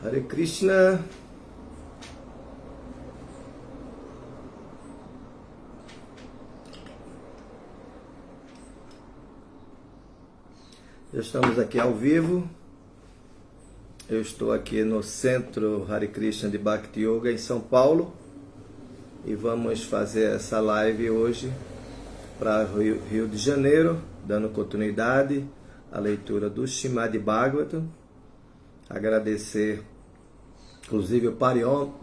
Hare Krishna. Já estamos aqui ao vivo. Eu estou aqui no Centro Hare Krishna de Bhakti Yoga em São Paulo e vamos fazer essa live hoje para Rio de Janeiro, dando continuidade à leitura do Srimad Bhagavatam. Agradecer, inclusive o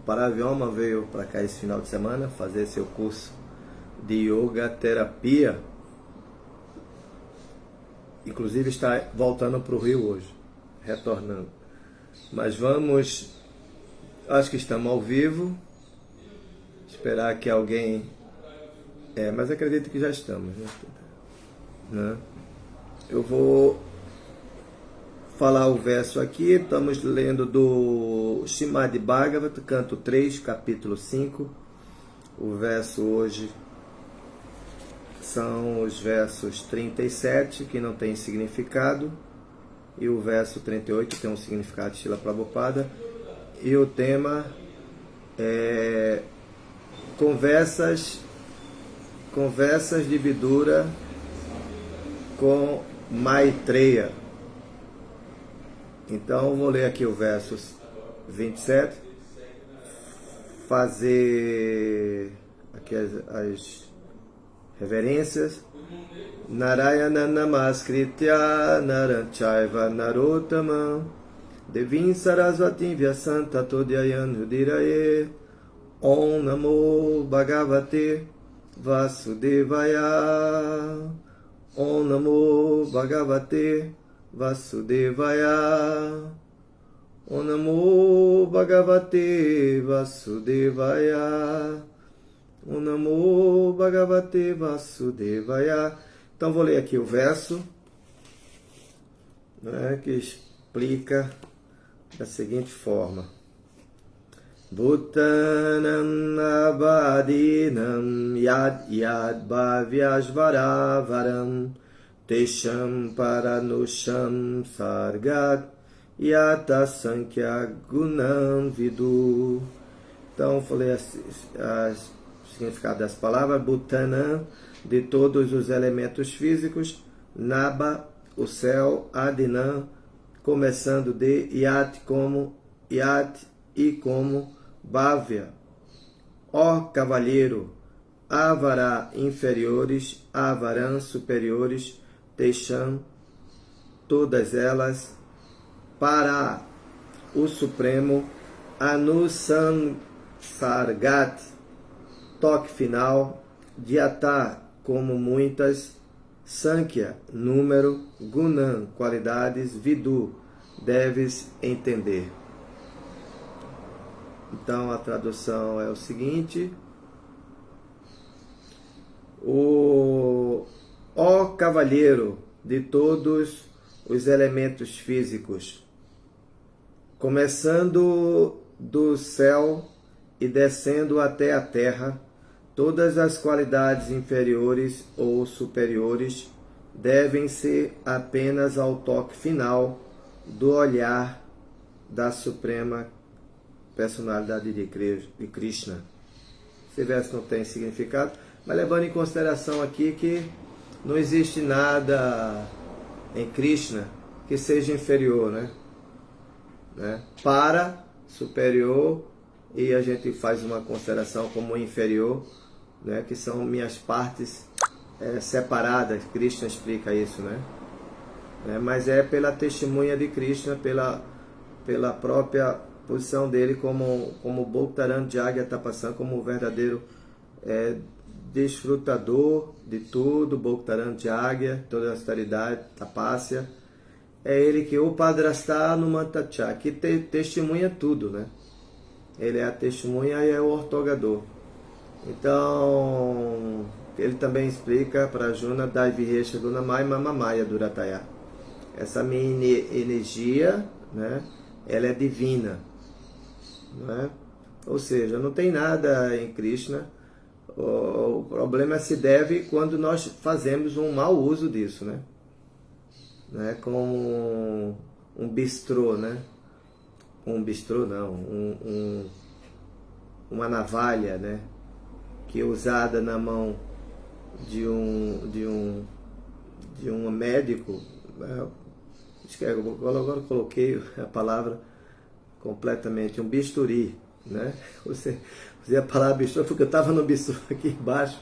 Paravyoma veio para cá esse final de semana fazer seu curso de Yoga Terapia. Inclusive está voltando para o Rio hoje, retornando. Mas vamos, acho que estamos ao vivo, esperar que alguém... mas acredito que já estamos, né? Eu vou falar o verso aqui, estamos lendo do Srimad Bhagavatam, canto 3, capítulo 5. O verso hoje são os versos 37, que não tem significado, e o verso 38 tem um significado de Srila Prabhupada, e o tema é conversas de Vidura com Maitreya. Então vou ler aqui o verso 27, fazer aqui as reverências. Narayana Namaskritya Naranchaiva Narottamam Devim Sarasvatim Vyasam Tato Dhyayan Yudhiraye. Om Namo Bhagavate Vasudevaya. Om Namo Bhagavate Vasudevaya. Om Namo Bhagavate Vasudevaya. Om Namo Bhagavate Vasudevaya. Então vou ler aqui o verso, né, que explica da seguinte forma: Bhutanam abadinam yad yad bhavyasvaravaram tesham paranusham sargat yata sankhya gunam vidu. Então falei as significado das palavras. Bhutanam, de todos os elementos físicos. Naba, o céu. Adinam, começando de. Yat, como. Yat, e como. Bhavya, ó cavalheiro. Avara, inferiores. Avaram, superiores. Teixam, todas elas. Para, o supremo. Anusansargat, toque final. Dhyata, como muitas. Sankhya, número. Gunam, qualidades. Vidu, deves entender. Então a tradução é o seguinte: ó cavalheiro de todos os elementos físicos, começando do céu e descendo até a terra, todas as qualidades inferiores ou superiores devem ser apenas ao toque final do olhar da Suprema Personalidade de Krishna. Esse verso não tem significado, mas levando em consideração aqui que não existe nada em Krishna que seja inferior, né? Para, superior, e a gente faz uma consideração como inferior, né? Que são minhas partes separadas. Krishna explica isso, né? Mas é pela testemunha de Krishna, pela própria posição dele como Bhaktaran Jagya Tapasan, como o verdadeiro desfrutador de tudo. Bhaktaran Jagya, toda a austeridade, tapasya. É ele que o Padrastha Numantacha, que testemunha tudo, né? Ele é a testemunha e é o ortogador. Então, ele também explica para Arjuna, Daivihesha Gunamaya Mamamaya Durataya. Essa minha energia, né? Ela é divina, né? Ou seja, não tem nada em Krishna. O problema se deve quando nós fazemos um mau uso disso, né? Como um bistrô, né? um bistrô não, uma navalha, né, que é usada na mão de um médico, agora eu coloquei a palavra completamente, um bisturi, né? Usei a palavra bistrô porque eu estava no bistrô aqui embaixo,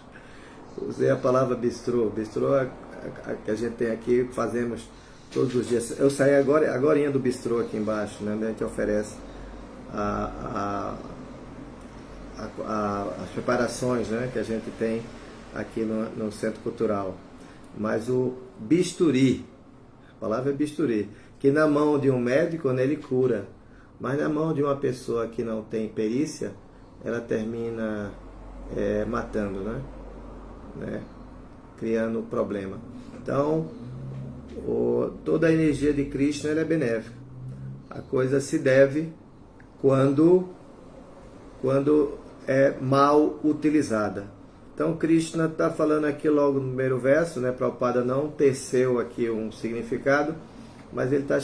usei a palavra bistrô. Bistrô é a que a gente tem aqui, fazemos todos os dias. Eu saí agorinha do bistrô aqui embaixo, né? Onde a gente oferece as preparações, né, que a gente tem aqui no Centro Cultural. Mas o bisturi, a palavra é bisturi, que na mão de um médico, né, ele cura, mas na mão de uma pessoa que não tem perícia, ela termina matando, né, criando problema. Então, toda a energia de Krishna ela é benéfica. A coisa se deve quando é mal utilizada. Então Krishna está falando aqui logo no primeiro verso, né? Prabhupada não teceu aqui um significado, mas ele está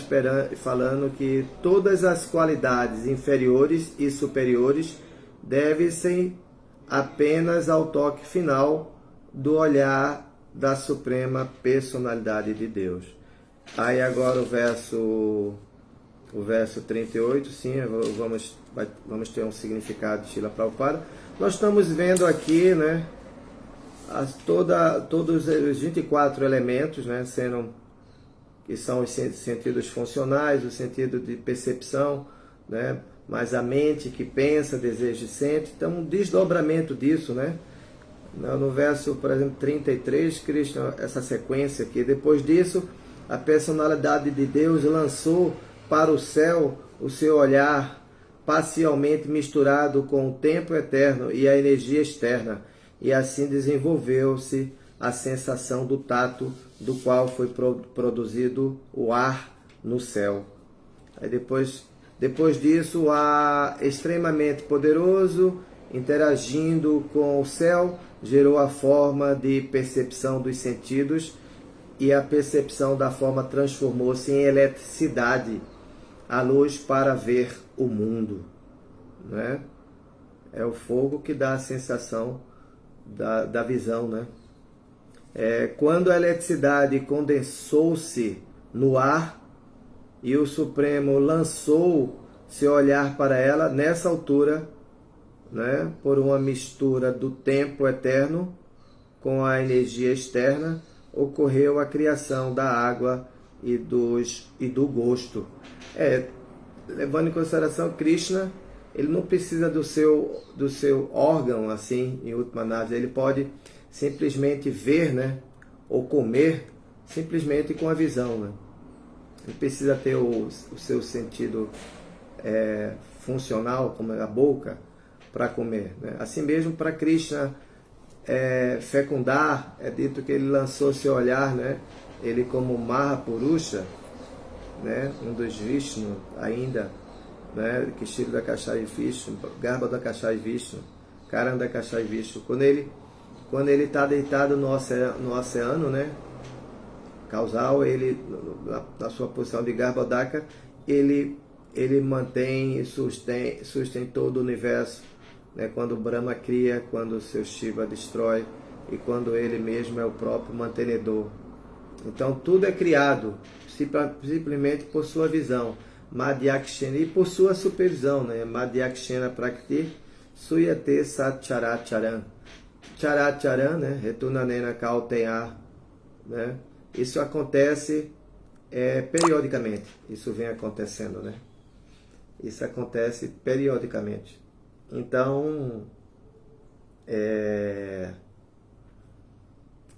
falando que todas as qualidades inferiores e superiores devem-se apenas ao toque final do olhar da Suprema Personalidade de Deus. Aí agora o verso 38, sim, vamos ter um significado de Srila Prabhupada. Nós estamos vendo aqui, né, todos os 24 elementos, né, que são os sentidos funcionais, o sentido de percepção, né, mas a mente que pensa, deseja e sente. Então, um desdobramento disso, né? No verso, por exemplo, 33, Krishna, essa sequência aqui. Depois disso, a personalidade de Deus lançou para o céu o seu olhar parcialmente misturado com o tempo eterno e a energia externa, e assim desenvolveu-se a sensação do tato, do qual foi produzido o ar no céu. Aí depois disso, o ar extremamente poderoso, interagindo com o céu, gerou a forma de percepção dos sentidos, e a percepção da forma transformou-se em eletricidade, a luz para ver o mundo, né? É o fogo que dá a sensação da visão, né? Quando a eletricidade condensou-se no ar e o Supremo lançou seu olhar para ela, nessa altura, né, por uma mistura do tempo eterno com a energia externa, ocorreu a criação da água e do gosto. Levando em consideração Krishna, ele não precisa do seu órgão, assim, em última análise. Ele pode simplesmente ver, né, ou comer simplesmente com a visão, né? Não precisa ter o seu sentido funcional, como a boca, para comer, né? Assim mesmo, para Krishna fecundar, é dito que ele lançou seu olhar, né? Ele como Mahapurusha, né? Um dos Vishnu ainda, né? Kishira da Kashai Vishnu, Garba da Kashai Vishnu, Karan da Kashai Vishnu. Quando ele está deitado no oceano, né, causal, ele na sua posição de Garbhodaka, ele mantém e sustém todo o universo, né, quando Brahma cria, quando seu Shiva destrói e quando ele mesmo é o próprio mantenedor. Então tudo é criado simplesmente por sua visão, Madhyakshena, e por sua supervisão, né? Madhyakshena Prakriti Suyate Sat Characharan. Characharan, né? Retunanena Kauteya, né? Isso acontece periodicamente. Isso vem acontecendo, né? Isso acontece periodicamente. Então,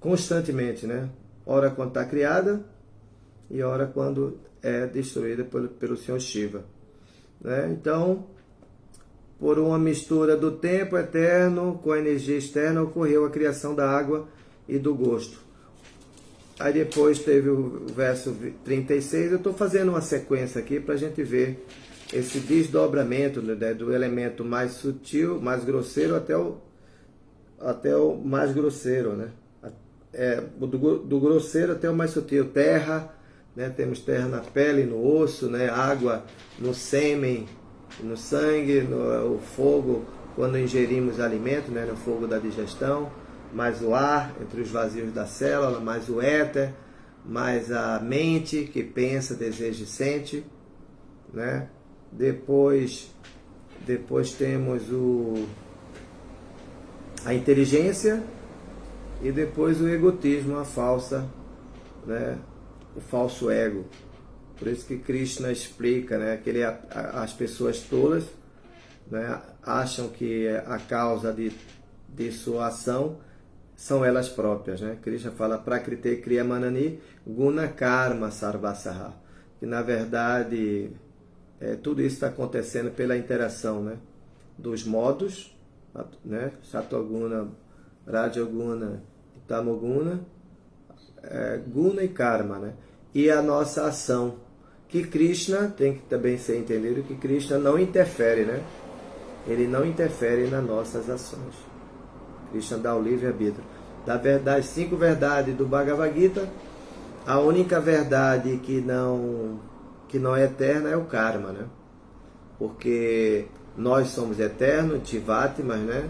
constantemente, né? Ora quando está criada e ora quando é destruída pelo Senhor Shiva, né? Então, por uma mistura do tempo eterno com a energia externa, ocorreu a criação da água e do gosto. Aí depois teve o verso 36, eu estou fazendo uma sequência aqui para a gente ver esse desdobramento, né, do elemento mais sutil, mais grosseiro, até o mais grosseiro, né? Do grosseiro até o mais sutil. Terra, né? Temos terra na pele, no osso, né? Água no sêmen, no sangue, o fogo quando ingerimos alimento, né? No fogo da digestão, mais o ar entre os vazios da célula, mais o éter, mais a mente que pensa, deseja e sente, né? Depois temos a inteligência e depois o egotismo, a falsa, né? O falso ego. Por isso que Krishna explica, né? Que as pessoas tolas, né? Acham que a causa de sua ação são elas próprias, né? Krishna fala Prakriti Kriya Manani Guna Karma Sarvasaha, que na verdade tudo isso está acontecendo pela interação, né? Dos modos, né? Satoguna, Rajoguna, Tamoguna, Guna e Karma, né? E a nossa ação, que Krishna tem que também ser entendido que Krishna não interfere, né? Ele não interfere nas nossas ações. Krishna dá o livre-arbítrio. Das 5 verdades do Bhagavad Gita, a única verdade que não é eterna é o karma, né? Porque nós somos eternos, Jivatmas, né?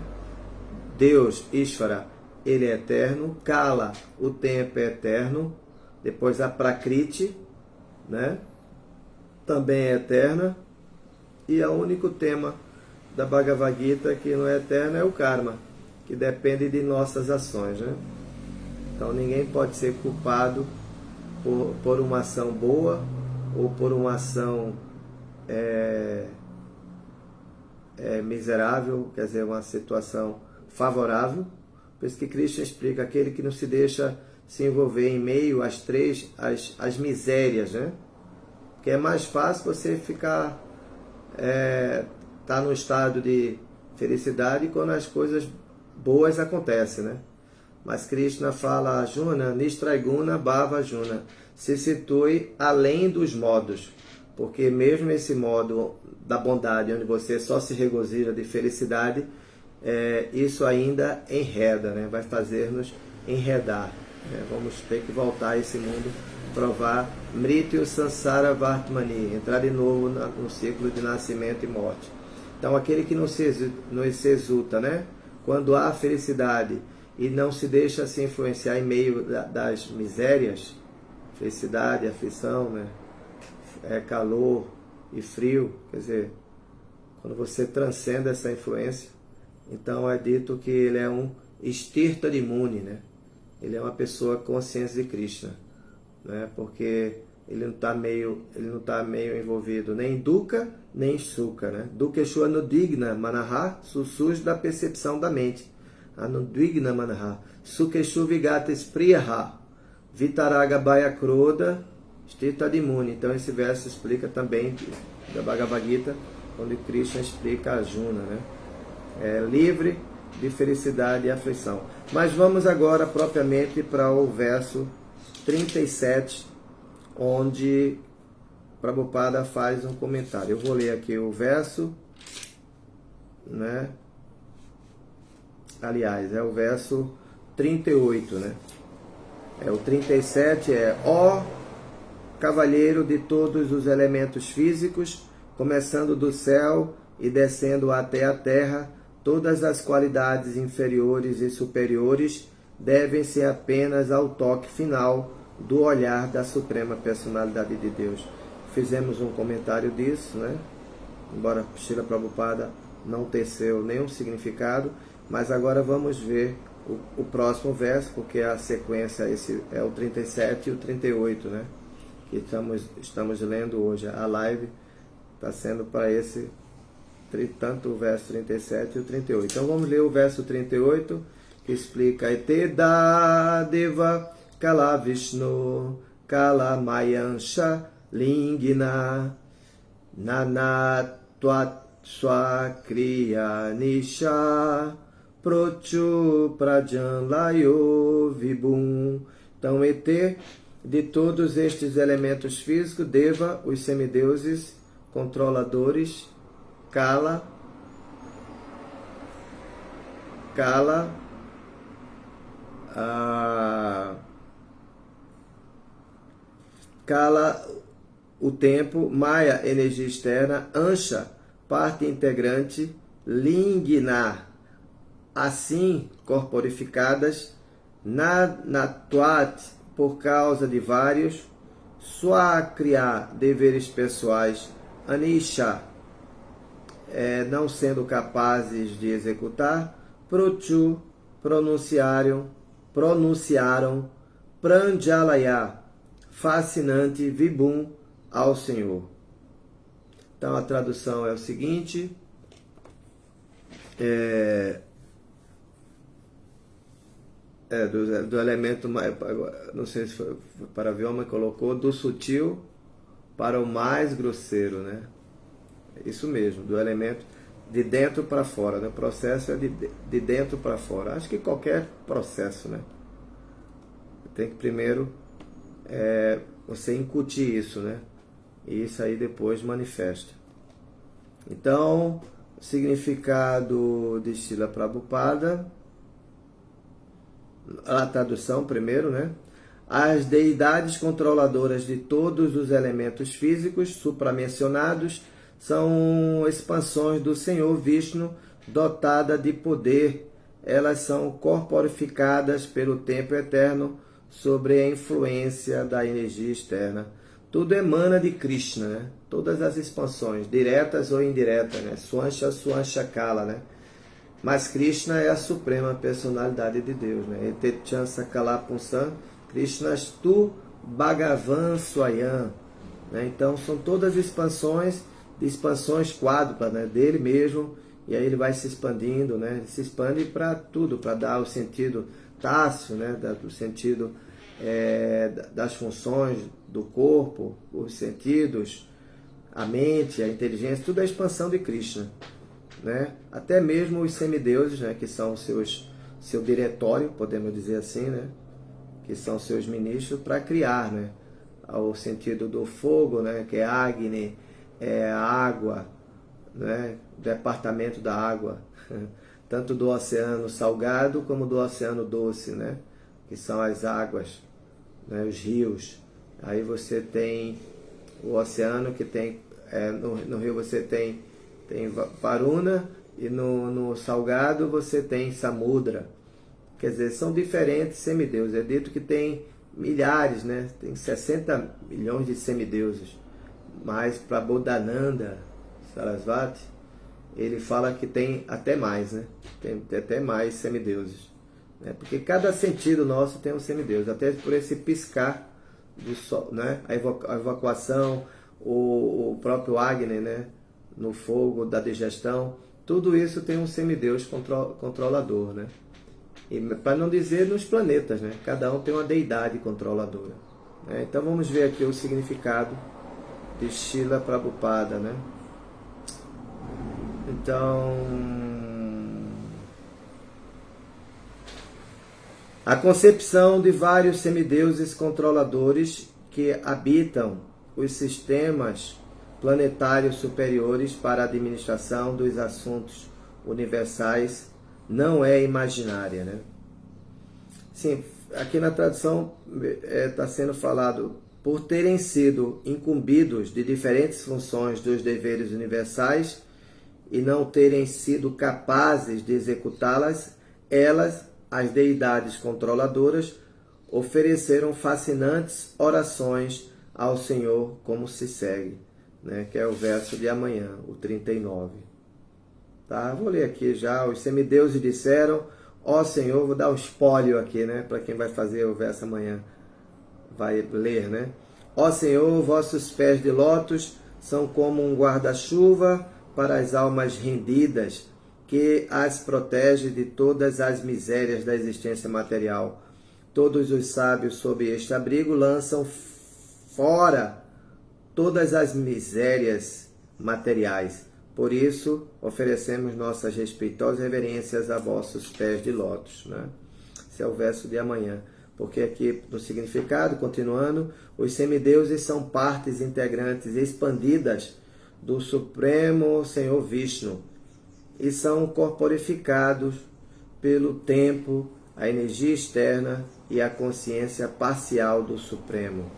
Deus, Ishvara, ele é eterno. Kala, o tempo é eterno. Depois a Prakriti, né? Também é eterna. E o único tema da Bhagavad Gita que não é eterno é o karma, que depende de nossas ações, né? Então ninguém pode ser culpado por uma ação boa ou por uma ação miserável, quer dizer, uma situação favorável. Por isso que Krishna explica aquele que não se deixa se envolver em meio às misérias, né? Porque é mais fácil você ficar tá no estado de felicidade quando as coisas boas acontecem, né? Mas Krishna fala, Arjuna, Nistraiguna Bhava Arjuna, se situe além dos modos, porque mesmo esse modo da bondade, onde você só se regozija de felicidade, isso ainda enreda, né? Vai fazer-nos enredar, né? Vamos ter que voltar a esse mundo, provar Mrityu Sansara Vartmani, entrar de novo no ciclo de nascimento e morte. Então aquele que não se exulta, né? Quando há felicidade e não se deixa se influenciar em meio das misérias, felicidade, aflição, né? Calor e frio, quer dizer, quando você transcende essa influência, então é dito que ele é um Stirta de Muni, né? Ele é uma pessoa consciente de Krishna, né? Porque ele não está meio envolvido nem em Dukkha, nem em Sukha, né? Dukkha Anudigna Manaha, sussurros da percepção da mente. Anudigna Manaha, Sukeshu Vigata Spriyaha, Vitaraga Bhaya Kroda, Stirta de Muni. Então esse verso explica também da Bhagavad Gita, onde Krishna explica a Arjuna, né? Livre de felicidade e aflição. Mas vamos agora propriamente para o verso 37, onde Prabhupada faz um comentário. Eu vou ler aqui o verso, né? Aliás, é o verso 38, né? O 37 ó cavalheiro de todos os elementos físicos, começando do céu e descendo até a terra, todas as qualidades inferiores e superiores devem-se apenas ao toque final do olhar da Suprema Personalidade de Deus. Fizemos um comentário disso, né? Embora Srila Prabhupada não teceu nenhum significado, mas agora vamos ver o próximo verso, porque a sequência esse é o 37 e o 38, né? Que estamos lendo hoje. A live está sendo para esse, tanto o verso 37 e o 38. Então vamos ler o verso 38, que explica Eteda Deva Kala Vishnu Kala Mayansha Lingina Nanatvat Swakriya Nisha Prochu Prajanlayo Vibhum. Então, ET de todos estes elementos físicos, Deva, os semideuses controladores, Kala, Kala, o tempo, Maya, energia externa, Ansha, parte integrante, Lingna, assim corporificadas, Natwat, por causa de vários, Swakriya, deveres pessoais, Anisha, não sendo capazes de executar, Prochu, pronunciaram, Pranjalaya, fascinante, Vibhum, ao Senhor. Então a tradução é o seguinte, do elemento, não sei se foi para Vyoma, colocou do sutil para o mais grosseiro, né? Isso mesmo, do elemento de dentro para fora, né? O processo é de dentro para fora. Acho que qualquer processo, né? Tem que primeiro você incutir isso, né? E isso aí depois manifesta. Então, o significado de Srila Prabhupada, a tradução primeiro, né? As deidades controladoras de todos os elementos físicos supramencionados são expansões do Senhor Vishnu, dotada de poder. Elas são corporificadas pelo tempo eterno sobre a influência da energia externa. Tudo emana de Krishna, né? Todas as expansões, diretas ou indiretas, né? Swansha, Swanshakala, né? Mas Krishna é a suprema personalidade de Deus, né? Etechan Sakala Punsan, Krishnastu Bhagavan Swayam, né? Então são todas expansões, de expansões quádruplas, né? Dele mesmo, e aí ele vai se expandindo, né? Ele se expande para tudo, para dar o sentido tácito, né? Do sentido das funções do corpo, os sentidos, a mente, a inteligência, tudo é a expansão de Krishna, né? Até mesmo os semideuses, né? Que são seu diretório, podemos dizer assim, né? Que são seus ministros para criar, né? O sentido do fogo, né? Que é Agni, a água, né? O departamento da água, tanto do oceano salgado como do oceano doce, né? Que são as águas, né? Os rios. Aí você tem o oceano que tem, no rio você tem Varuna, e no salgado você tem Samudra. Quer dizer, são diferentes semideuses. É dito que tem milhares, né? Tem 60 milhões de semideuses. Mas para Bodhananda Sarasvati, ele fala que tem até mais, né? Tem até mais semideuses, né? Porque cada sentido nosso tem um semideus, até por esse piscar do sol, né? A evacuação, o próprio Agni, né? No fogo da digestão, tudo isso tem um semideus controlador, né? E para não dizer nos planetas, né? Cada um tem uma deidade controladora, né? Então vamos ver aqui o significado de Srila Prabhupada, né? Então, a concepção de vários semideuses controladores que habitam os sistemas planetários superiores para a administração dos assuntos universais não é imaginária, né? Sim, aqui na tradução está sendo falado, por terem sido incumbidos de diferentes funções dos deveres universais e não terem sido capazes de executá-las, elas, as deidades controladoras, ofereceram fascinantes orações ao Senhor, como se segue, né? Que é o verso de amanhã, o 39. Tá? Vou ler aqui já. Os semideuses disseram: ó Senhor, vou dar um espólio aqui, né? Para quem vai fazer o verso amanhã, vai ler, né? Ó Senhor, vossos pés de lótus são como um guarda-chuva para as almas rendidas, que as protege de todas as misérias da existência material. Todos os sábios sob este abrigo lançam fora todas as misérias materiais. Por isso, oferecemos nossas respeitosas reverências a vossos pés de lótus, né? Esse é o verso de amanhã. Porque aqui, no significado, continuando, os semideuses são partes integrantes expandidas do Supremo Senhor Vishnu e são corporificados pelo tempo, a energia externa e a consciência parcial do Supremo.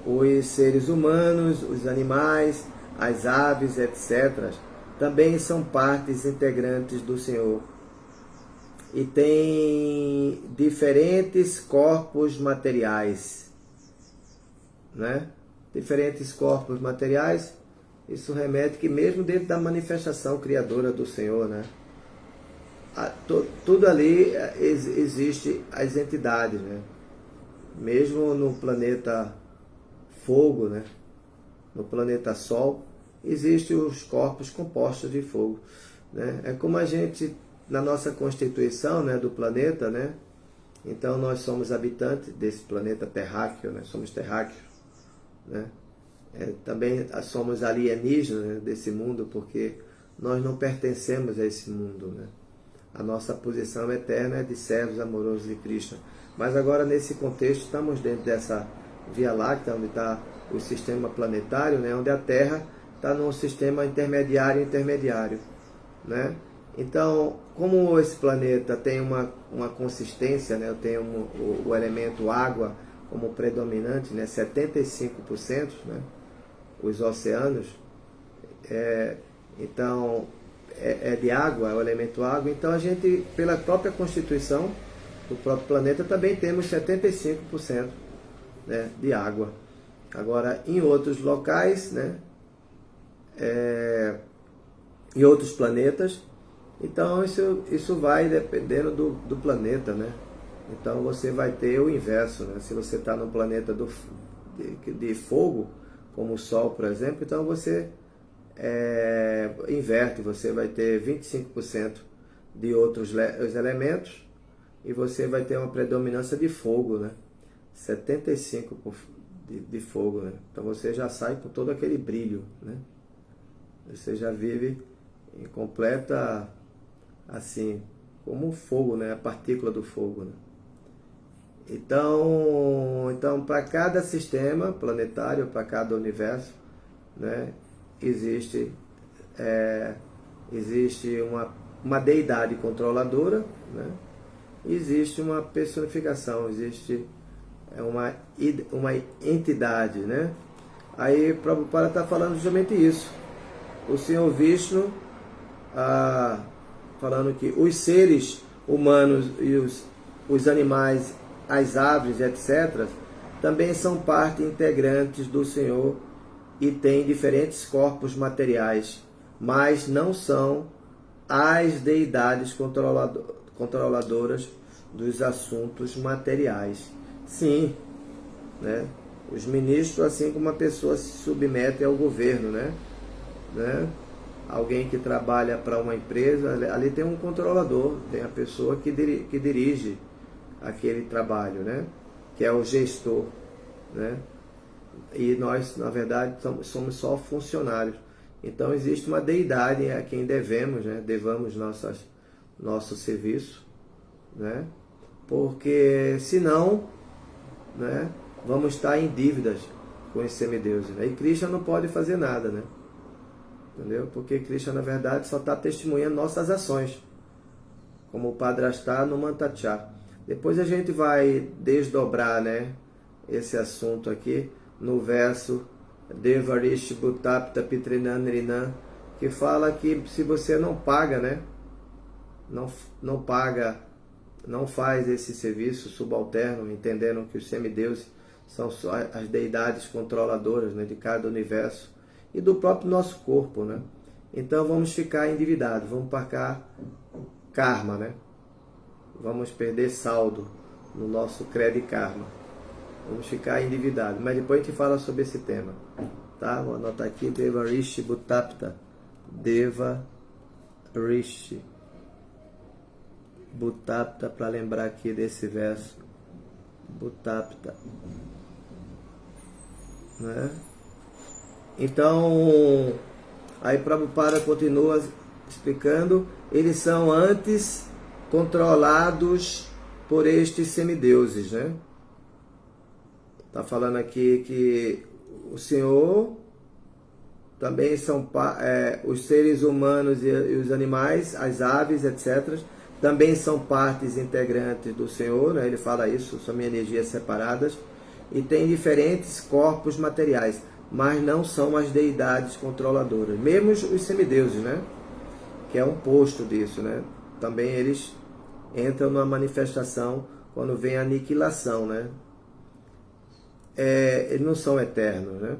os seres humanos, os animais, as aves, etc., também são partes integrantes do Senhor e têm diferentes corpos materiais, né? Diferentes corpos materiais, isso remete que mesmo dentro da manifestação criadora do Senhor, né? Tudo ali existe as entidades, né? Mesmo no planeta fogo, né? No planeta Sol, existem os corpos compostos de fogo, né? É como a gente, na nossa constituição, né, do planeta, né? Então nós somos habitantes desse planeta terráqueo, né? Somos terráqueos, né? Também somos alienígenas, né, desse mundo, porque nós não pertencemos a esse mundo, né? A nossa posição eterna é de servos amorosos de Krishna. Mas agora, nesse contexto, estamos dentro dessa Via Láctea, onde está o sistema planetário, né? Onde a Terra está num sistema intermediário, né? Então, como esse planeta tem uma consistência, né? Tem o elemento água como predominante, né? 75%, né? Os oceanos, então, é de água, é o elemento água. Então, a gente, pela própria constituição do próprio planeta, também temos 75%, né, de água. Agora, em outros locais, né, em outros planetas, então isso vai dependendo do planeta, né? Então você vai ter o inverso, né? Se você está no planeta de fogo, como o Sol, por exemplo, então você inverte, você vai ter 25% de outros elementos e você vai ter uma predominância de fogo, né? 75% de fogo, né? Então você já sai com todo aquele brilho, né? Você já vive em completa, assim, como o fogo, né? A partícula do fogo, né? Então para cada sistema planetário, para cada universo, né, existe uma deidade controladora, né? Existe uma personificação, existe uma entidade, né? Aí Prabhupada está falando justamente isso. O Senhor Vishnu falando que os seres humanos e os animais, as aves, etc., também são parte integrantes do Senhor e têm diferentes corpos materiais, mas não são as deidades controladoras dos assuntos materiais. Sim, né? Os ministros, assim como a pessoa se submete ao governo, né? Alguém que trabalha para uma empresa, ali tem um controlador, tem a pessoa que dirige aquele trabalho, né? Que é o gestor, né? E nós, na verdade, somos só funcionários. Então existe uma deidade a quem devemos, né? Devamos nosso serviço, né? Porque senão, né, vamos estar em dívidas com esses semideuses, né? E Krishna não pode fazer nada, né? Entendeu? Porque Krishna, na verdade, só está testemunhando nossas ações, como o Padrastha no Mantacha. Depois a gente vai desdobrar, né, esse assunto aqui no verso Devarish Bhutapta Pitrinanrinan, que fala que se você não paga, né, não paga, não faz esse serviço subalterno, entendendo que os semideuses são só as deidades controladoras, né, de cada universo e do próprio nosso corpo, né? Então vamos ficar endividados, vamos pagar karma, né? Vamos perder saldo no nosso crédito e karma. Vamos ficar endividados. Mas depois a gente fala sobre esse tema, tá? Vou anotar aqui, Devarishi Bhutapta. Devarishi Bhutapta, para lembrar aqui desse verso. Bhutapta, né? Então, aí Prabhupada continua explicando, eles são antes controlados por estes semideuses, né? Está falando aqui que o Senhor também são os seres humanos e os animais, as aves, etc., também são partes integrantes do Senhor, né? Ele fala isso, são energias separadas, e têm diferentes corpos materiais, mas não são as deidades controladoras. Mesmo os semideuses, né? Que é um posto disso, né? Também eles entram numa manifestação quando vem a aniquilação, né? Eles não são eternos, né?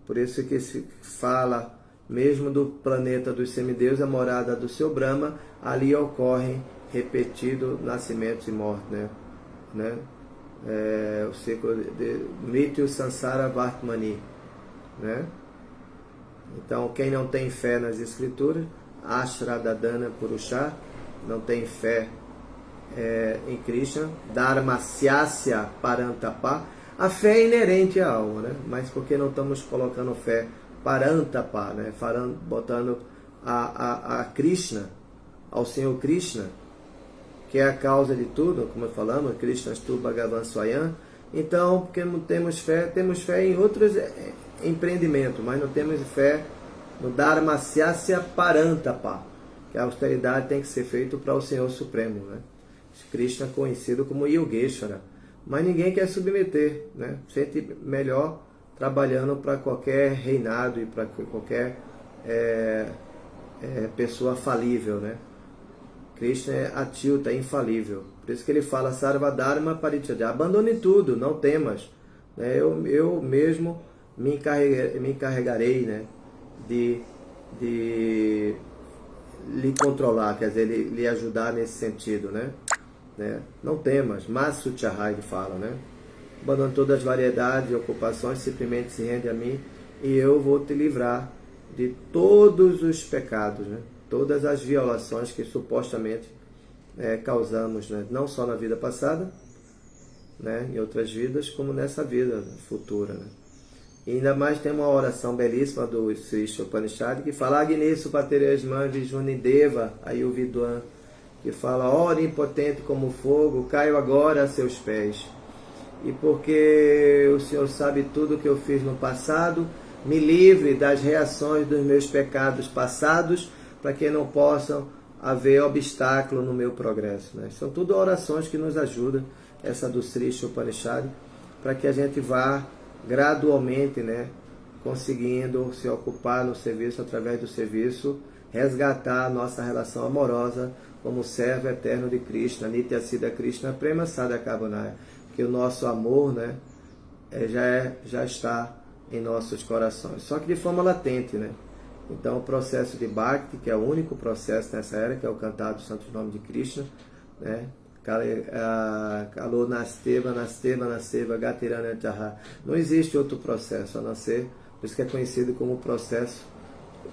Por isso que se fala, mesmo do planeta dos semideuses, a morada do seu Brahma, ali ocorrem repetidos nascimentos e mortes, né? O ciclo de Mrityu Sansara Vartmani, né? Então, quem não tem fé nas escrituras, Ashradadana Purusha, não tem fé em Krishna, Dharmasyasya Parantapa, a fé é inerente à alma, né? Mas porque não estamos colocando fé Parantapa, né? Botando a Krishna, ao Senhor Krishna, que é a causa de tudo, como falamos, Krishna Stu Bhagavan Swayam. Então, porque não temos fé em outros empreendimentos, mas não temos fé no Dharmasyasya Parantapa, que a austeridade tem que ser feita para o Senhor Supremo, né? Krishna conhecido como Yogeshwara. Mas ninguém quer submeter, né? Sente melhor trabalhando para qualquer reinado e para qualquer pessoa falível, né? Krishna é atyuta, é infalível. Por isso que ele fala Sarvadharma Parityajya, abandone tudo, não temas, né? Eu mesmo me encarregarei, né? de lhe controlar, quer dizer, lhe ajudar nesse sentido, né? Não temas, Masuchahai ele fala, né? Abandone todas as variedades e ocupações, simplesmente se rende a mim e eu vou te livrar de todos os pecados, né? Todas as violações que supostamente causamos, né? Não só na vida passada, né? Em outras vidas, como nessa vida futura, né? E ainda mais tem uma oração belíssima do Sri Upanishad que fala Agni Supaterejman Vijunideva Ayuvidwan, que fala, ó impotente como fogo, caio agora a seus pés. E porque o Senhor sabe tudo que eu fiz no passado, me livre das reações dos meus pecados passados, para que não possam haver obstáculo no meu progresso, né? São tudo orações que nos ajudam, essa do Sri Upanishad, para que a gente vá gradualmente, né, conseguindo se ocupar no serviço, através do serviço, resgatar a nossa relação amorosa como servo eterno de Krishna, Nitya Siddha Krishna Prema Sadhaka Bhavana, que o nosso amor, né, já está em nossos corações, só que de forma latente, né? Então o processo de Bhakti, que é o único processo nessa era, que é o cantar do Santo Nome de Krishna, né? Kalo Nasteva, Nasteva, Nasteva, Gatirana Jaha. Não existe outro processo a não ser, por isso que é conhecido como o processo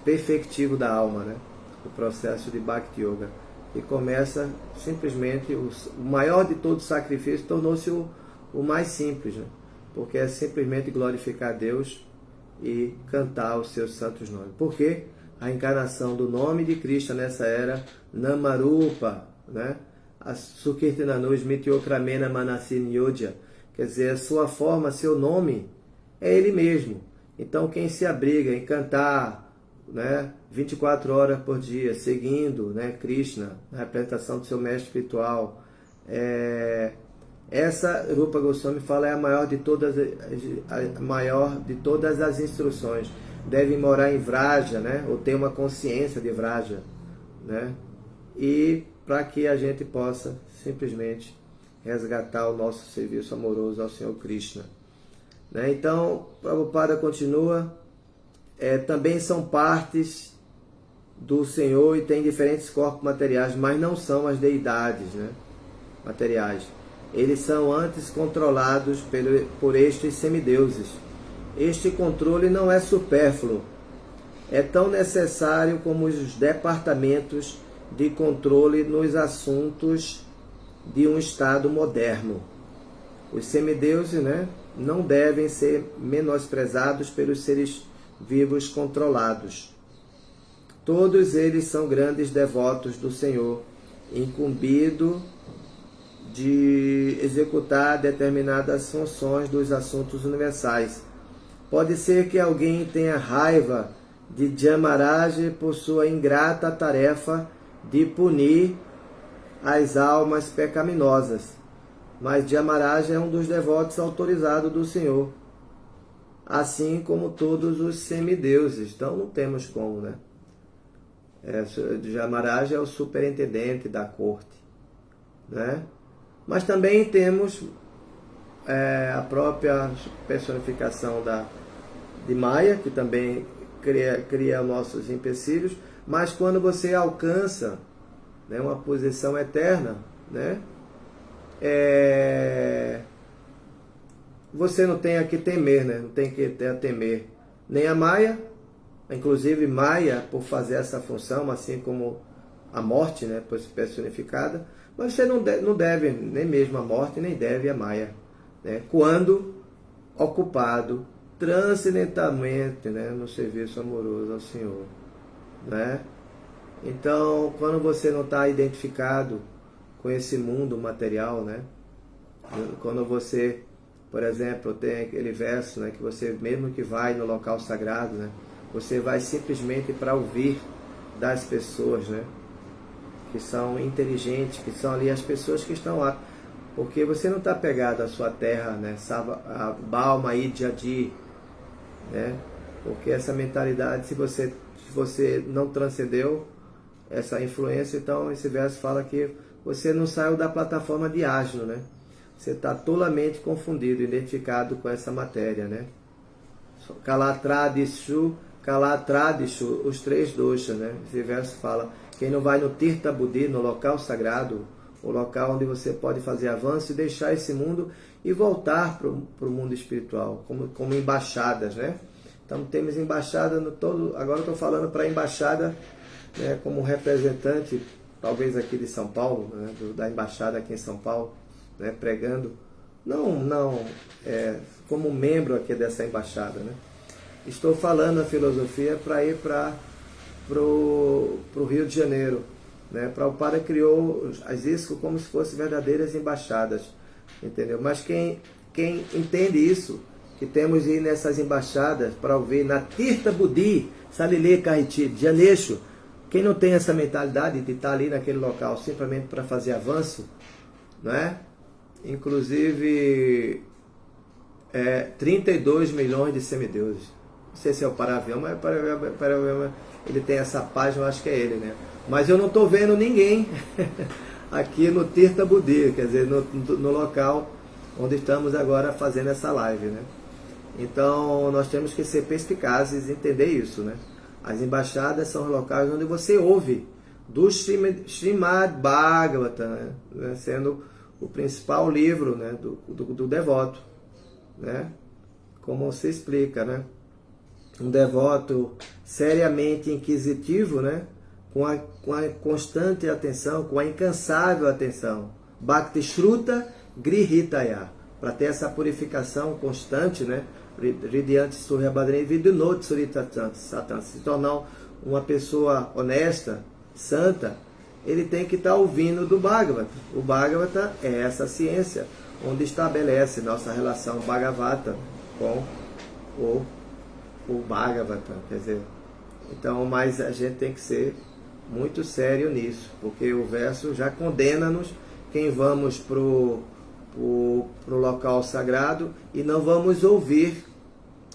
perfectivo da alma, né? O processo de Bhakti Yoga. E começa simplesmente, o maior de todos os sacrifícios tornou-se o mais simples, né? Porque é simplesmente glorificar Deus e cantar os seus santos nomes. Porque a encarnação do nome de Krishna nessa era, Namarupa, né? A Sukirtananu Smitiokramena Manasin Yodya, quer dizer, a sua forma, seu nome é Ele mesmo. Então quem se abriga em cantar, né, 24 horas por dia, seguindo, né, Krishna, na representação do seu mestre espiritual, essa Rupa Goswami fala é a maior de todas as instruções. Deve morar em Vraja, né, ou ter uma consciência de Vraja, né, e para que a gente possa simplesmente resgatar o nosso serviço amoroso ao Senhor Krishna, né? Então, Prabhupada continua, também são partes do Senhor e têm diferentes corpos materiais, mas não são as deidades, né, materiais. Eles são antes controlados por estes semideuses. Este controle não é supérfluo, é tão necessário como os departamentos de controle nos assuntos de um Estado moderno. Os semideuses, né, não devem ser menosprezados pelos seres vivos controlados. Todos eles são grandes devotos do Senhor, incumbido de executar determinadas funções dos assuntos universais. Pode ser que alguém tenha raiva de Jamaraj por sua ingrata tarefa de punir as almas pecaminosas, Mas Dhyamaraja é um dos devotos autorizados do Senhor, assim como todos os semideuses. Então não temos como, né? Dhyamaraja é o superintendente da corte, né? Mas também temos a própria personificação de Maya, que também cria nossos empecilhos, mas quando você alcança, né, uma posição eterna, né, você não tem a que temer, né? Não tem que ter a temer nem a Maya, inclusive Maya, por fazer essa função, assim como a morte, né, personificada, mas você não deve nem mesmo a morte, nem deve a Maya, né, quando ocupado transcendentalmente, né, no serviço amoroso ao Senhor, né? Então, quando você não está identificado com esse mundo material, né, quando você, por exemplo, tem aquele verso, né, que você, mesmo que vai no local sagrado, né, você vai simplesmente para ouvir das pessoas, né, que são inteligentes, que são ali as pessoas que estão lá, porque você não está pegado à sua terra, né, a Balma e Jadi, né, porque essa mentalidade, se você não transcendeu essa influência, então esse verso fala que você não saiu da plataforma de asno, né? Você está tolamente confundido, identificado com essa matéria, né? Kalatradishu, os três doshas, né? Esse verso fala, quem não vai no Tirtha Buddhi, no local sagrado, o local onde você pode fazer avanço e deixar esse mundo e voltar para o mundo espiritual, como embaixadas, né? Então temos embaixada no todo. Agora eu estou falando para a embaixada, né, como representante, talvez aqui de São Paulo, né, da embaixada aqui em São Paulo, né, pregando, não como membro aqui dessa embaixada, né? Estou falando a filosofia para ir para o Rio de Janeiro, né? Prabhupada criou as ISKCON como se fossem verdadeiras embaixadas, entendeu? Mas quem entende isso, que temos de ir nessas embaixadas para ouvir na Tirtha Buddhi, Salile Kahiti, Janeshu, quem não tem essa mentalidade de estar ali naquele local simplesmente para fazer avanço, não é? Inclusive 32 milhões de semideuses. Não sei se é o Paravyama, mas o Paravyama ele tem essa página, eu acho que é ele, né? Mas eu não estou vendo ninguém aqui no Tirtha Buddhi, quer dizer, no local onde estamos agora fazendo essa live, né? Então nós temos que ser perspicazes e entender isso, né? As embaixadas são os locais onde você ouve do Srimad Bhagavatam, né? Sendo o principal livro, né, do devoto, né? Como se explica, né? Um devoto seriamente inquisitivo, né? Com a constante atenção, com a incansável atenção. Bhakti Shruta Grihitaya, para ter essa purificação constante, né? Ridiante Surya Badrei Vidunot Suritatan, se tornar uma pessoa honesta, santa, ele tem que estar ouvindo do Bhagavata. O Bhagavata é essa ciência onde estabelece nossa relação Bhagavata com o Bhagavata, quer dizer, então, mas a gente tem que ser muito sério nisso, porque o verso já condena-nos quem vamos pro local sagrado e não vamos ouvir,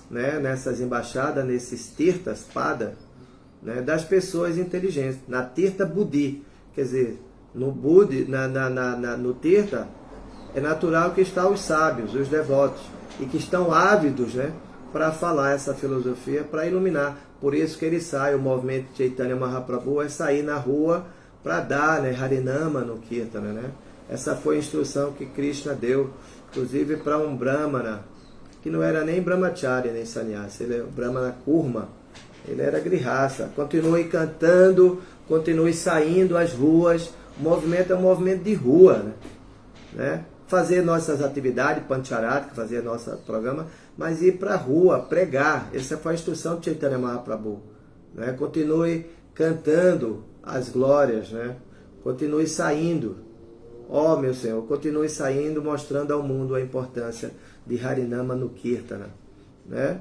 né, nessas embaixadas, nesses tirtas, pada, né, das pessoas inteligentes, na Tirtha Buddhi, quer dizer, no Buddhi, no Tirtha, é natural que estão os sábios, os devotos, e que estão ávidos, né, para falar essa filosofia, para iluminar. Por isso que ele sai, o movimento Chaitanya Mahaprabhu é sair na rua para dar, né, Harinama no Kirtana, né? Essa foi a instrução que Krishna deu, inclusive para um Brahmana, que não era nem Brahmacharya, nem Sannyasi, ele é o Brahmana Kurma, ele era Grihastha. Continue cantando, continue saindo às ruas, o movimento é um movimento de rua, né? Fazer nossas atividades, Pancharatha, fazer nosso programa, mas ir para a rua, pregar. Essa foi a instrução de Chaitanya Mahaprabhu, né? Continue cantando as glórias, né? Continue saindo. Ó, meu Senhor, continue saindo, mostrando ao mundo a importância de Harinama no Kirtana, né?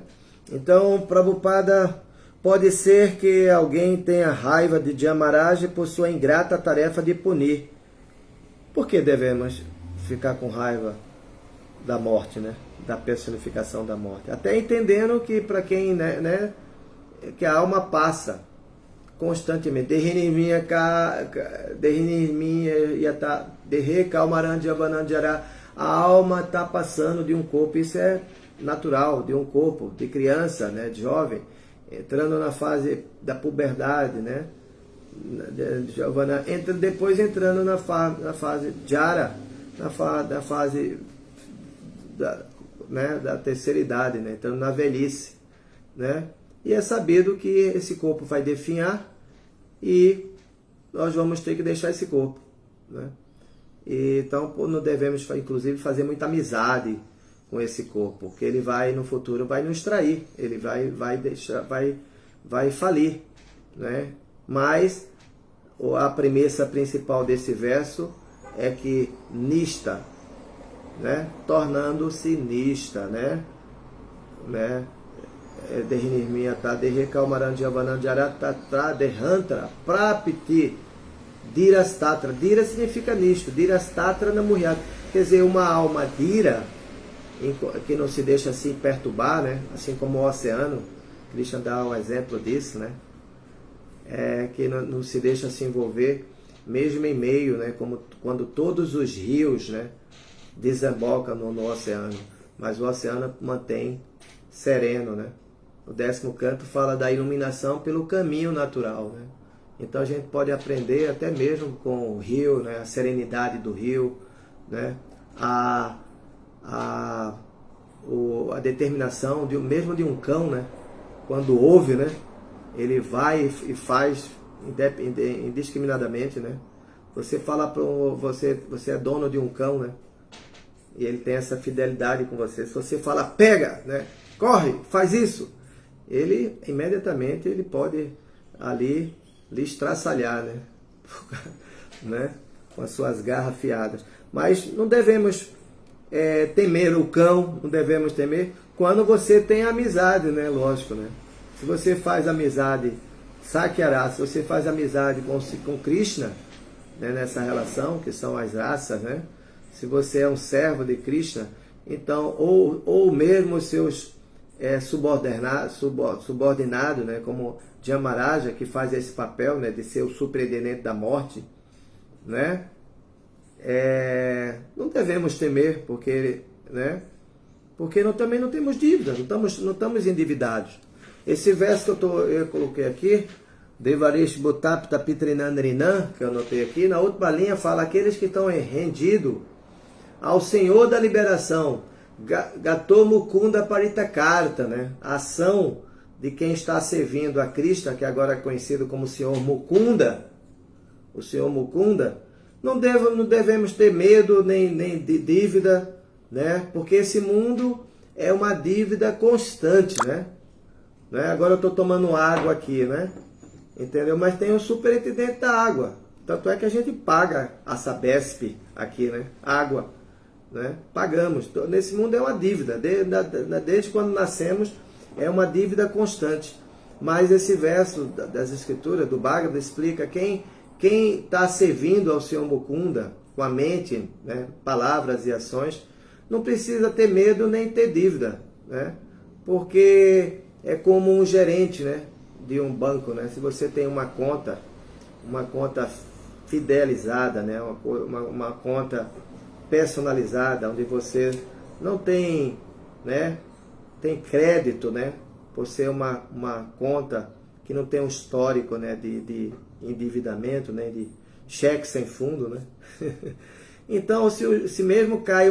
Então, Prabhupada, pode ser que alguém tenha raiva de Dhyamaraja por sua ingrata tarefa de punir. Por que devemos ficar com raiva da morte, né? Da personificação da morte. Até entendendo que para quem, né, que a alma passa constantemente. A alma está passando de um corpo, isso é natural, de um corpo, de criança, né, de jovem, entrando na fase da puberdade, né? Depois entrando na fase jara, na fase da terceira idade, né? Entrando na velhice, né? E é sabido que esse corpo vai definhar e nós vamos ter que deixar esse corpo, né? E, então não devemos, inclusive, fazer muita amizade com esse corpo, porque ele vai no futuro vai nos trair, ele vai falir, né? Mas a premissa principal desse verso é que nista, né? Tornando-se nista, né? Derrinirmiata, derrecalmarandiavanandiarata, derrantra, prapiti, dirastatra. Dira significa nisto, dirastatra namuriata. Quer dizer, uma alma dira, que não se deixa assim perturbar, né? Assim como o oceano, Krishna dá um exemplo disso, né? Que não se deixa se envolver, mesmo em meio, né? Como quando todos os rios, né, desembocam no oceano, mas o oceano mantém sereno, né? O 10º canto fala da iluminação pelo caminho natural, né? Então a gente pode aprender até mesmo com o rio, né? A serenidade do rio, né? A determinação mesmo de um cão, né? Quando ouve, né? Ele vai e faz indiscriminadamente, né? Você fala para você é dono de um cão, né? E ele tem essa fidelidade com você. Se você fala, pega, né? Corre, faz isso, ele imediatamente ele pode ali lhe estraçalhar, né? Né? Com as suas garras afiadas. Mas não devemos temer o cão, não devemos temer quando você tem amizade, né? Lógico, né? Se você faz amizade, Sakyara, se você faz amizade com Krishna, né? Nessa relação, que são as raças, né? Se você é um servo de Krishna, então, ou mesmo os seus subordinado, né, como Jamaraja, que faz esse papel, né, de ser o superintendente da morte, né, não devemos temer, porque também não temos dívida, não estamos endividados. Esse verso que eu coloquei aqui, Devarish Bhutapta Pitrinandrinan, que eu anotei aqui, na última linha fala aqueles que estão rendidos ao Senhor da liberação, Gato Mukunda Paritakarta, né? A ação de quem está servindo a Krishna, que agora é conhecido como Senhor Mukunda, o Senhor Mukunda, não devemos ter medo nem de dívida, né? Porque esse mundo é uma dívida constante, né? Agora eu estou tomando água aqui, né? Entendeu? Mas tem o superintendente da água, tanto é que a gente paga a Sabesp aqui, né? Água. Né? Pagamos. Nesse mundo é uma dívida. Desde quando nascemos é uma dívida constante. Mas esse verso das Escrituras, do Bhagavad, explica quem está servindo ao Senhor Mukunda com a mente, né? Palavras e ações, não precisa ter medo nem ter dívida, né? Porque é como um gerente, né? De um banco, né? Se você tem uma conta fidelizada, né? Uma conta personalizada, onde você não tem, né, tem crédito, né, por ser uma conta que não tem um histórico, né, de endividamento, né, de cheque sem fundo, né. Então, se mesmo cai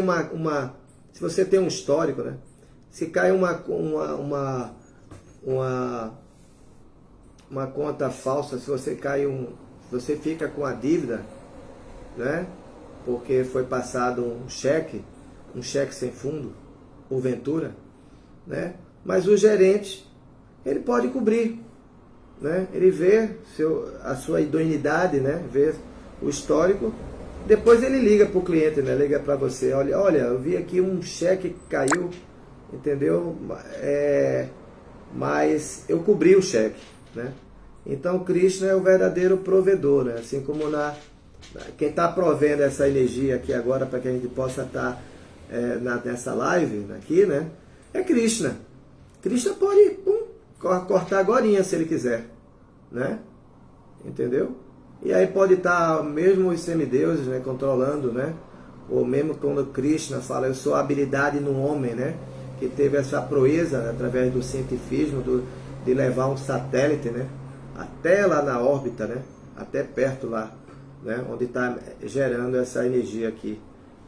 se você tem um histórico, né, se cai uma conta falsa, se você fica com a dívida, né, porque foi passado um cheque sem fundo, porventura, né? Mas o gerente, ele pode cobrir, né? Ele vê a sua idoneidade, né? Vê o histórico, depois ele liga para o cliente, né? Liga para você, olha, eu vi aqui um cheque que caiu, entendeu? Mas eu cobri o cheque, né? Então Krishna é o verdadeiro provedor, né? Assim como Quem está provendo essa energia aqui agora para que a gente possa estar nessa live aqui, né? É Krishna. Krishna pode cortar agorinha se ele quiser, né? Entendeu? E aí pode estar mesmo os semideuses, né, controlando, né? Ou mesmo quando Krishna fala, eu sou a habilidade no homem, né? Que teve essa proeza, né, através do cientifismo, de levar um satélite, né? Até lá na órbita, né? Até perto lá, né? Onde está gerando essa energia aqui,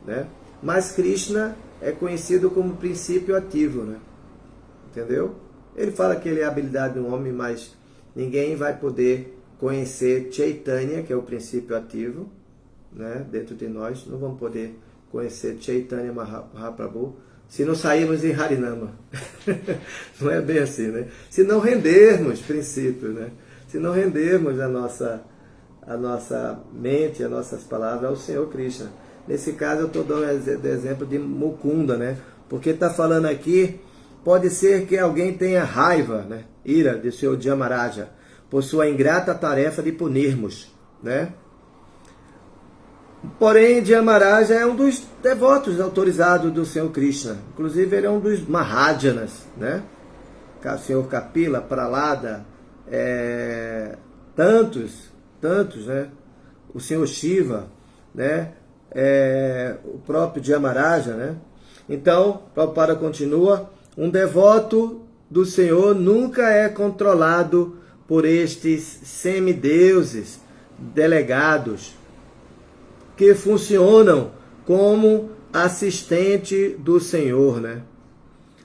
né? Mas Krishna é conhecido como princípio ativo, né? Entendeu? Ele fala que ele é a habilidade do homem, mas ninguém vai poder conhecer Chaitanya, que é o princípio ativo, né? Dentro de nós. Não vamos poder conhecer Chaitanya Mahaprabhu se não sairmos em Harinama. Não é bem assim, né? Se não rendermos princípios, né? Se não rendermos a nossa mente, as nossas palavras ao Senhor Krishna. Nesse caso eu estou dando o exemplo de Mukunda, né? Porque está falando aqui, pode ser que alguém tenha raiva, né? Ira de Senhor Dhyamaraja, por sua ingrata tarefa de punirmos, né? Porém, Dhyamaraja é um dos devotos autorizados do Senhor Krishna. Inclusive, ele é um dos Mahajanas, né? O Senhor Kapila, Pralada, tantos, né? O Senhor Shiva, né? O próprio Dhyamaraja, né? Então, Prabhupada continua, um devoto do Senhor nunca é controlado por estes semideuses delegados que funcionam como assistente do Senhor, né?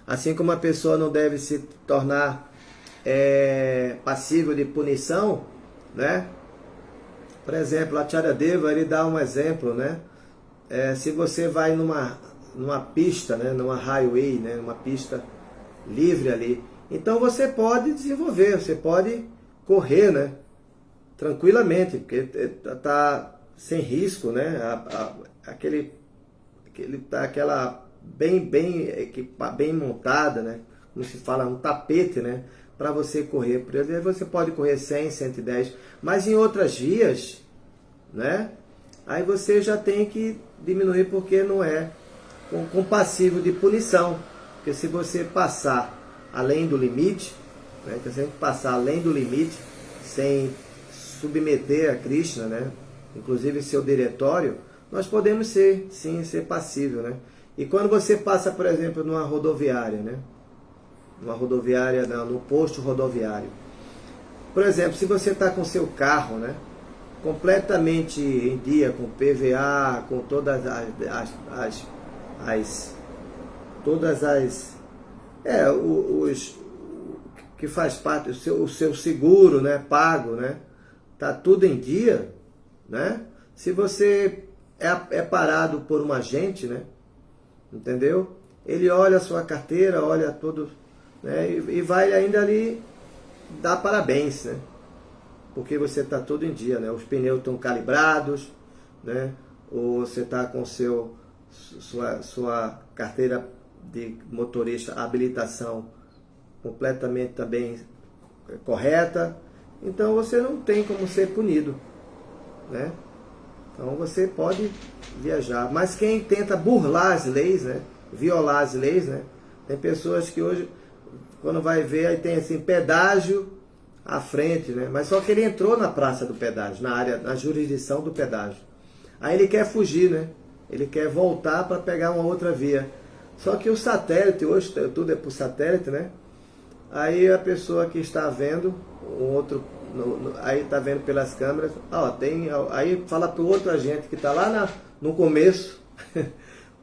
Assim como a pessoa não deve se tornar passível de punição, né? Por exemplo, Acharya Deva, ele dá um exemplo, né? Se você vai numa pista, né? Numa highway, né? Numa pista livre ali, então você pode desenvolver, você pode correr, né? Tranquilamente, porque está sem risco, né? Aquela bem montada, né? Como se fala, um tapete, né? Para você correr. Por exemplo, você pode correr 100, 110, mas em outras vias, né? Aí você já tem que diminuir porque não é compassível de punição. Porque se você passar além do limite, né? Então, se a gente passar além do limite, sem submeter a Krishna, né? Inclusive seu diretório, nós podemos ser passível, né? E quando você passa, por exemplo, numa rodoviária, né? Numa rodoviária, não, no posto rodoviário. Por exemplo, se você está com seu carro, né? Completamente em dia, com PVA, com todas os que faz parte, o seu seguro, né? Pago, né? Tá tudo em dia, né? Se você é parado por um agente, né? Entendeu? Ele olha a sua carteira, olha tudo, né? E vai ainda ali dar parabéns, né? Porque você está tudo em dia, né? Os pneus estão calibrados, né? Ou você está com sua carteira de motorista, habilitação completamente também correta. Então você não tem como ser punido, né? Então você pode viajar. Mas quem tenta burlar as leis, né? Violar as leis, né? Tem pessoas que hoje, quando vai ver, aí tem assim, pedágio à frente, né? Mas só que ele entrou na praça do pedágio, na jurisdição do pedágio. Aí ele quer fugir, né? Ele quer voltar para pegar uma outra via. Só que o satélite, hoje tudo é por satélite, né? Aí a pessoa que está vendo, aí está vendo pelas câmeras, aí fala para o outro agente que está lá no começo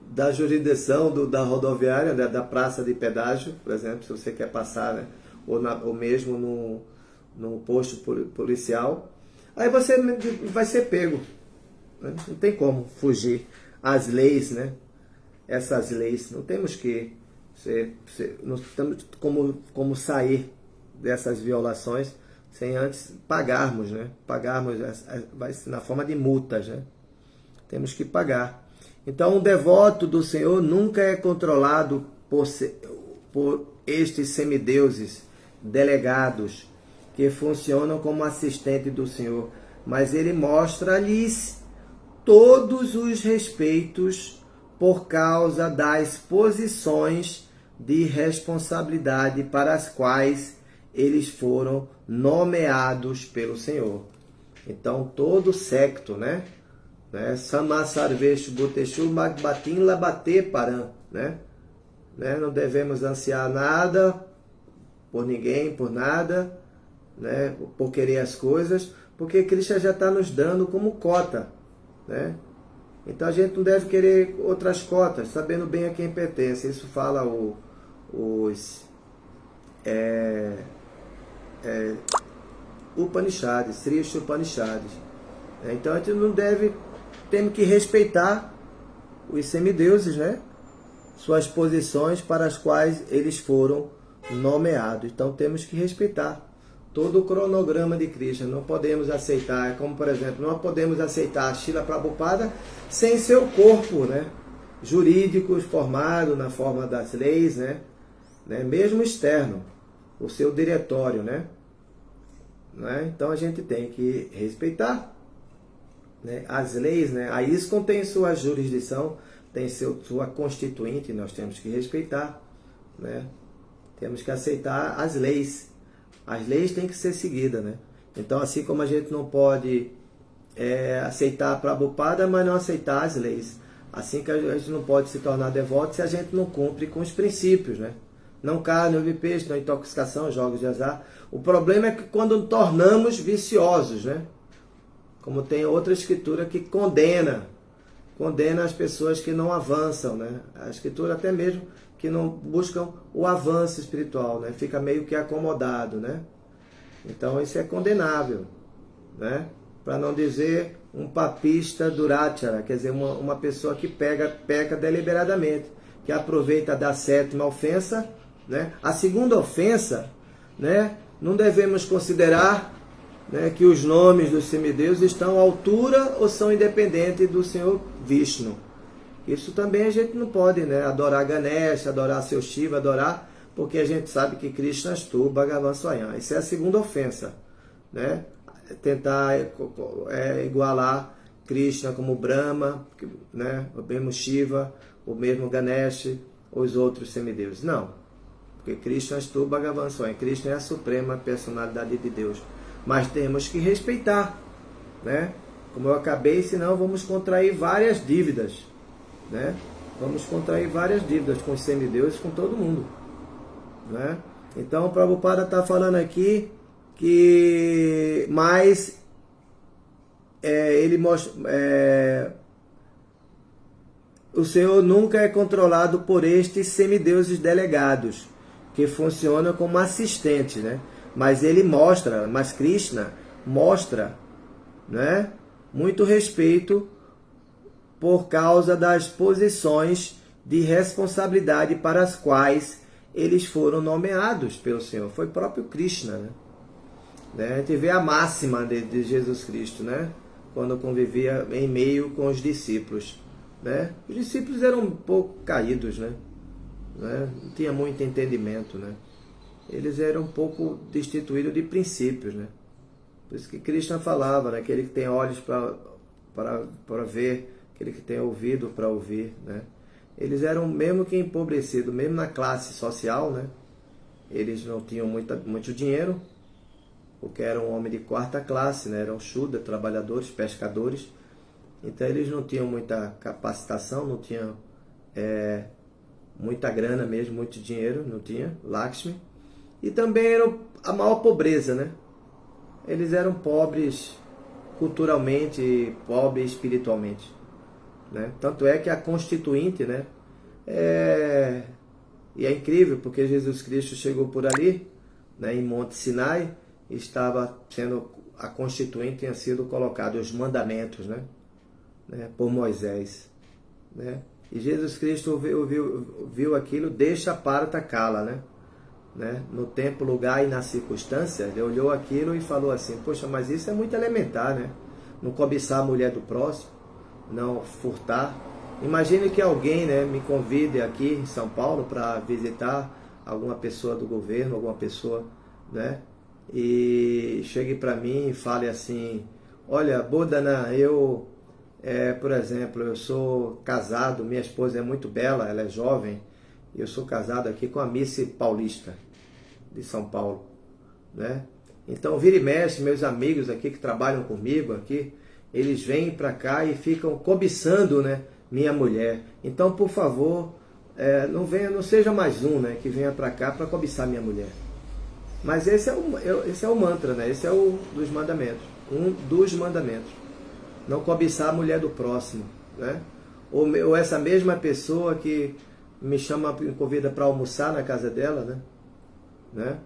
da jurisdição da rodoviária, da praça de pedágio, por exemplo, se você quer passar, né? Ou mesmo no posto policial, aí você vai ser pego, né? Não tem como fugir às leis, né? Essas leis, não temos que não temos como sair dessas violações sem antes pagarmos, né? Pagarmos vai ser na forma de multas, né? Temos que pagar. Então, um devoto do Senhor nunca é controlado por estes semideuses delegados que funcionam como assistente do Senhor, mas ele mostra-lhes todos os respeitos por causa das posições de responsabilidade para as quais eles foram nomeados pelo Senhor. Então, todo secto, né? Samasarvesh Buteshu Magbatim Labate Param, né? Não devemos ansiar nada por ninguém, por nada, né? Por querer as coisas, porque Cristo já está nos dando como cota, né? Então a gente não deve querer outras cotas, sabendo bem a quem pertence. Isso fala os Upanishads, Sri Upanishads. Então a gente não deve, temos que respeitar os semideuses, né? Suas posições para as quais eles foram nomeados. Então temos que respeitar todo o cronograma de Krishna. Não podemos aceitar, como por exemplo, não podemos aceitar Srila Prabhupada sem seu corpo, né? Jurídico formado na forma das leis, né? Mesmo externo, o seu diretório, né? Então a gente tem que respeitar, né, as leis, né? A ISKCON tem sua jurisdição, tem sua constituinte, nós temos que respeitar, né? Temos que aceitar as leis. As leis têm que ser seguidas, né? Então, assim como a gente não pode aceitar a Prabhupada, mas não aceitar as leis. Assim que a gente não pode se tornar devoto se a gente não cumpre com os princípios, né? Não carne, não peixe, não intoxicação, jogos de azar. O problema é que quando tornamos viciosos, né? Como tem outra escritura que condena as pessoas que não avançam, né? A escritura até mesmo que não buscam o avanço espiritual, né? Fica meio que acomodado, né? Então isso é condenável, né? Para não dizer um papista durachara, quer dizer, uma pessoa que peca deliberadamente, que aproveita da sétima ofensa, né? A segunda ofensa, né? Não devemos considerar, né, que os nomes dos semideuses estão à altura ou são independentes do Senhor Vishnu. Isso também a gente não pode, né, adorar Ganesha, adorar seu Shiva, adorar, porque a gente sabe que Krishna Astu Bhagavan Swayam. Isso é a segunda ofensa, né? Tentar igualar Krishna como Brahma, né, o mesmo Shiva, o mesmo Ganesha, os outros semideuses. Não, porque Krishna Astu Bhagavan Swayam. Krishna é a suprema personalidade de Deus. Mas temos que respeitar, né? Como eu acabei, senão vamos contrair várias dívidas, né? Vamos contrair várias dívidas com os semideuses, com todo mundo, né? Então o Prabhupada está falando aqui que ele mostra, o Senhor nunca é controlado por estes semideuses delegados, que funcionam como assistentes, né? Mas Krishna mostra, né, muito respeito por causa das posições de responsabilidade para as quais eles foram nomeados pelo Senhor. Foi próprio Krishna, né? A gente vê a máxima de Jesus Cristo, né? Quando convivia em meio com os discípulos, né? Os discípulos eram um pouco caídos, né? Não tinha muito entendimento, né? Eles eram um pouco destituídos de princípios, né? Por isso que Krishna falava, né? Aquele que tem olhos para ver, aquele que tem ouvido para ouvir, né? Eles eram mesmo que empobrecidos, mesmo na classe social, né? Eles não tinham muito dinheiro, porque eram homens de quarta classe, né? Eram Shudra, trabalhadores, pescadores. Então eles não tinham muita capacitação, não tinham muita grana mesmo, muito dinheiro, não tinha, Lakshmi. E também eram a maior pobreza, né? Eles eram pobres culturalmente e pobres espiritualmente, né? Tanto é que a constituinte, né? E é incrível, porque Jesus Cristo chegou por ali, né, em Monte Sinai, estava sendo, a constituinte tinha sido colocada, os mandamentos, né? Por Moisés, né? E Jesus Cristo viu aquilo, deixa parta kala, né? No tempo, lugar e na circunstância, ele olhou aquilo e falou assim: poxa, mas isso é muito elementar, né? Não cobiçar a mulher do próximo, não furtar. Imagine que alguém, né, me convide aqui em São Paulo para visitar alguma pessoa do governo, alguma pessoa, né? E chegue para mim e fale assim: olha, Bodhana, eu Por exemplo, eu sou casado, minha esposa é muito bela, ela é jovem, e eu sou casado aqui com a Miss Paulista, de São Paulo, né? Então, vira e mexe, meus amigos aqui que trabalham comigo aqui, eles vêm para cá e ficam cobiçando, né, minha mulher. Então, por favor, não seja mais um, né, que venha para cá para cobiçar minha mulher. Mas esse é o mantra, né? Esse é um dos mandamentos. Não cobiçar a mulher do próximo, né? Ou essa mesma pessoa que me convida para almoçar na casa dela, né?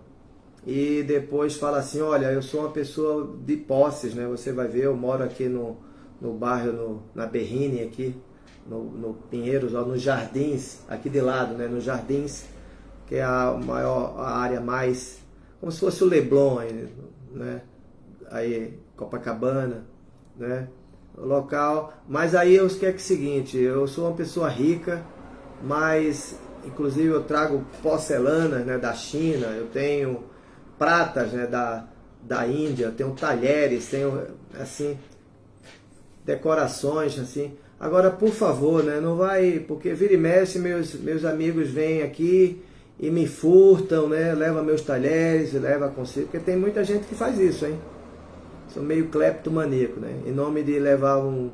E depois fala assim, olha, eu sou uma pessoa de posses, né? Você vai ver, eu moro aqui no bairro, na Berrine aqui, no Pinheiros, ó, nos Jardins, aqui de lado, né? Nos Jardins, que é a área mais, como se fosse o Leblon, né? Aí, Copacabana, né? O local. Mas aí eu esqueço o seguinte, eu sou uma pessoa rica, mas inclusive eu trago porcelanas, né, da China, eu tenho pratas, né, da Índia, eu tenho talheres, tenho assim decorações assim. Agora, por favor, né, não vai, porque vira e mexe meus amigos vêm aqui e me furtam, né, leva meus talheres, leva consigo, porque tem muita gente que faz isso, hein? Sou meio cleptomaníaco, né? Em nome de levar um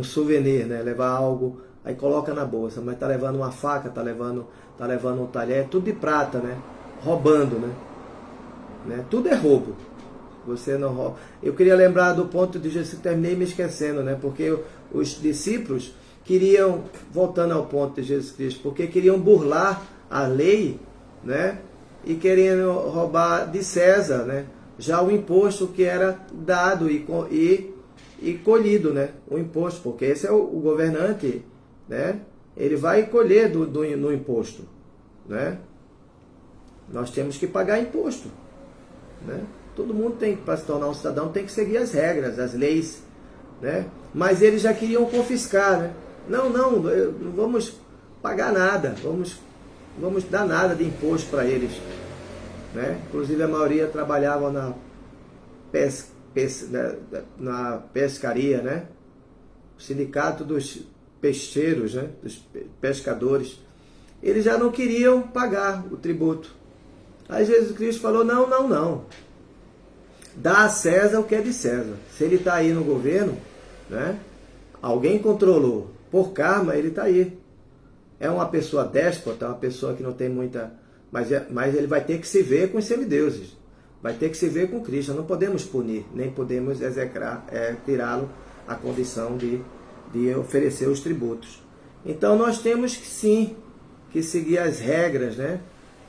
souvenir, né? Levar algo, aí coloca na bolsa, mas tá levando uma faca, tá levando um talher, tudo de prata, né? Roubando, né? Tudo é roubo. Você não rouba. Eu queria lembrar do ponto de Jesus, terminei me esquecendo, né? Porque os discípulos queriam, voltando ao ponto de Jesus Cristo, porque queriam burlar a lei, né? E queriam roubar de César, né? Já o imposto que era dado e colhido, né? O imposto, porque esse é o governante, né? Ele vai colher no imposto, né? Nós temos que pagar imposto, né? Todo mundo tem, para se tornar um cidadão, tem que seguir as regras, as leis, né? Mas eles já queriam confiscar, né? Não vamos pagar nada, vamos dar nada de imposto para eles, né? Inclusive a maioria trabalhava na pescaria, né? O sindicato dos peixeiros, né? Dos pescadores, eles já não queriam pagar o tributo. Aí Jesus Cristo falou, não, dá a César o que é de César. Se ele está aí no governo, né? Alguém controlou, por karma ele está aí. É uma pessoa déspota, uma pessoa que não tem muita... Mas ele vai ter que se ver com os semideuses, vai ter que se ver com Cristo. Não podemos punir, nem podemos tirá-lo a condição de oferecer os tributos. Então nós temos que sim que seguir as regras, né?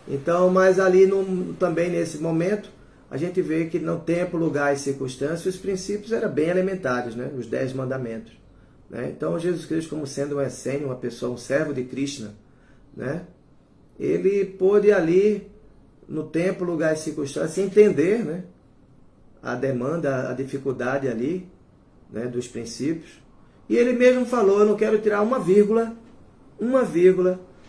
Então, mas ali também nesse momento a gente vê que no tempo, lugar e circunstância os princípios eram bem elementares, né? Os 10 mandamentos, né? Então Jesus Cristo, como sendo um essênio, uma pessoa, um servo de Krishna, né? Ele pôde ali, no tempo, lugar e circunstância, entender, né, a demanda, a dificuldade ali, né, dos princípios. E ele mesmo falou, eu não quero tirar uma vírgula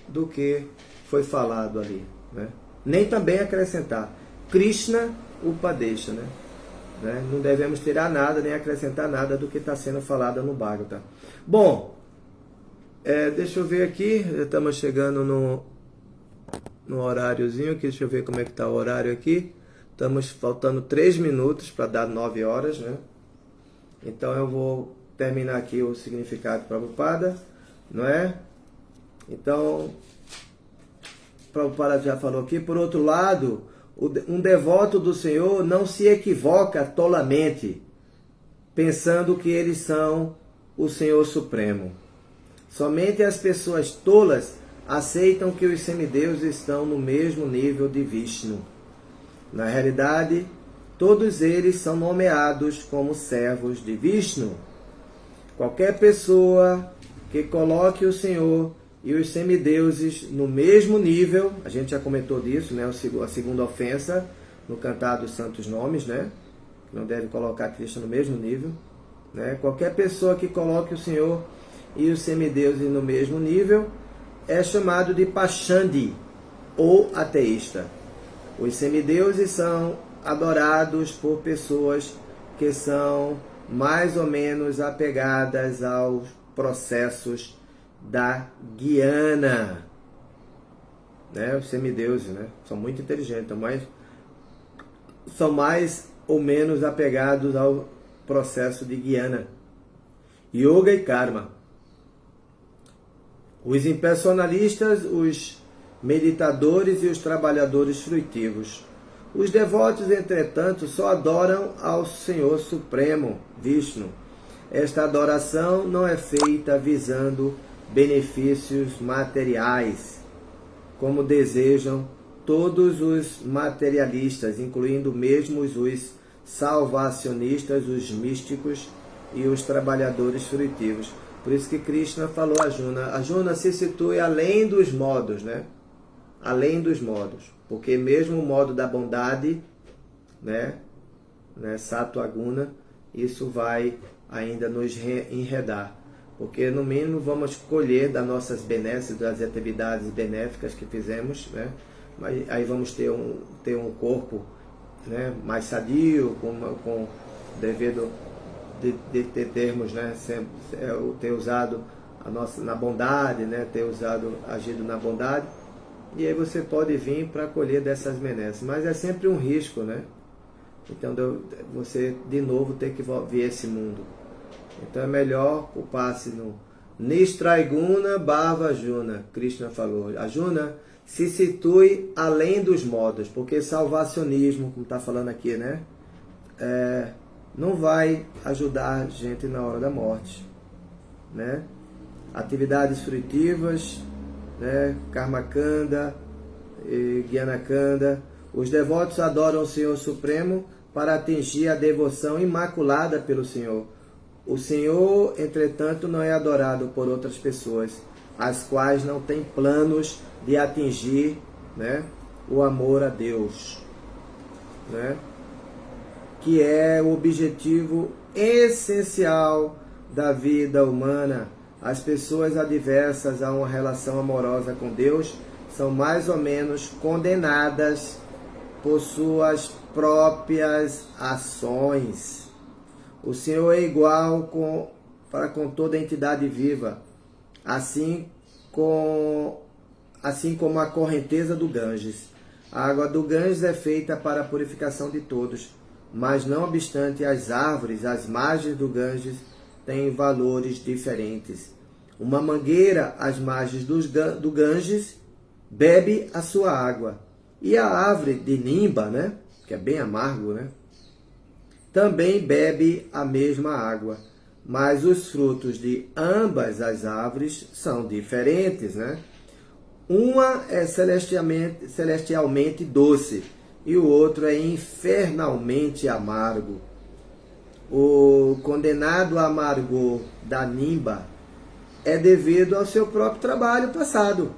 do que foi falado ali, né? Nem também acrescentar. Krishna Upadesha, né? Não devemos tirar nada, nem acrescentar nada do que está sendo falado no Bhagavata. Bom, deixa eu ver aqui, estamos chegando no horáriozinho, deixa eu ver como é que está o horário aqui. Estamos faltando 3 minutos para dar 9 horas, né? Então eu vou terminar aqui o significado de Prabhupada, não é? Então, Prabhupada já falou aqui. Por outro lado, um devoto do Senhor não se equivoca tolamente, pensando que eles são o Senhor Supremo. Somente as pessoas tolas aceitam que os semideuses estão no mesmo nível de Vishnu. Na realidade, todos eles são nomeados como servos de Vishnu. Qualquer pessoa que coloque o Senhor e os semideuses no mesmo nível, a gente já comentou disso, né? A segunda ofensa no Cantar dos Santos Nomes, né? Não deve colocar Krishna no mesmo nível, né? Qualquer pessoa que coloque o Senhor e os semideuses no mesmo nível é chamado de Pachandi, ou ateísta. Os semideuses são adorados por pessoas que são mais ou menos apegadas aos processos da Guiana. Né? Os semideuses, né? São muito inteligentes, mas são mais ou menos apegados ao processo de Guiana. Yoga e Karma. Os impersonalistas, os meditadores e os trabalhadores fruitivos. Os devotos, entretanto, só adoram ao Senhor Supremo, Vishnu. Esta adoração não é feita visando benefícios materiais, como desejam todos os materialistas, incluindo mesmo os salvacionistas, os místicos e os trabalhadores fruitivos. Por isso que Krishna falou a Arjuna, Arjuna, se situe além dos modos, né? Além dos modos. Porque mesmo o modo da bondade, né? Sattva Guna, isso vai ainda nos enredar. Porque no mínimo vamos colher das nossas benesses, das atividades benéficas que fizemos, né? Mas aí vamos ter um corpo, né, mais sadio, com devido de termos, né, ter usado na bondade, né, agido na bondade, e aí você pode vir para colher dessas benesses, mas é sempre um risco, né? Então você de novo ter que ver esse mundo. Então é melhor ocupar-se no Nistraiguna Bhava Arjuna. Krishna falou, Arjuna, se situe além dos modos, porque salvacionismo, como está falando aqui, né? Não vai ajudar a gente na hora da morte, né? Atividades fruitivas, né? Karmakanda e Gyanakanda. Os devotos adoram o Senhor Supremo para atingir a devoção imaculada pelo Senhor. O Senhor, entretanto, não é adorado por outras pessoas, as quais não têm planos de atingir, né, o amor a Deus, né, que é o objetivo essencial da vida humana. As pessoas adversas a uma relação amorosa com Deus são mais ou menos condenadas por suas próprias ações. O Senhor é igual para com toda entidade viva, assim como a correnteza do Ganges. A água do Ganges é feita para a purificação de todos, mas não obstante as árvores, as margens do Ganges têm valores diferentes. Uma mangueira às margens do Ganges bebe a sua água, e a árvore de Nimba, né, que é bem amargo, né, também bebe a mesma água, mas os frutos de ambas as árvores são diferentes, né? Uma é celestialmente doce e o outro é infernalmente amargo. O condenado amargor da Nimba é devido ao seu próprio trabalho passado,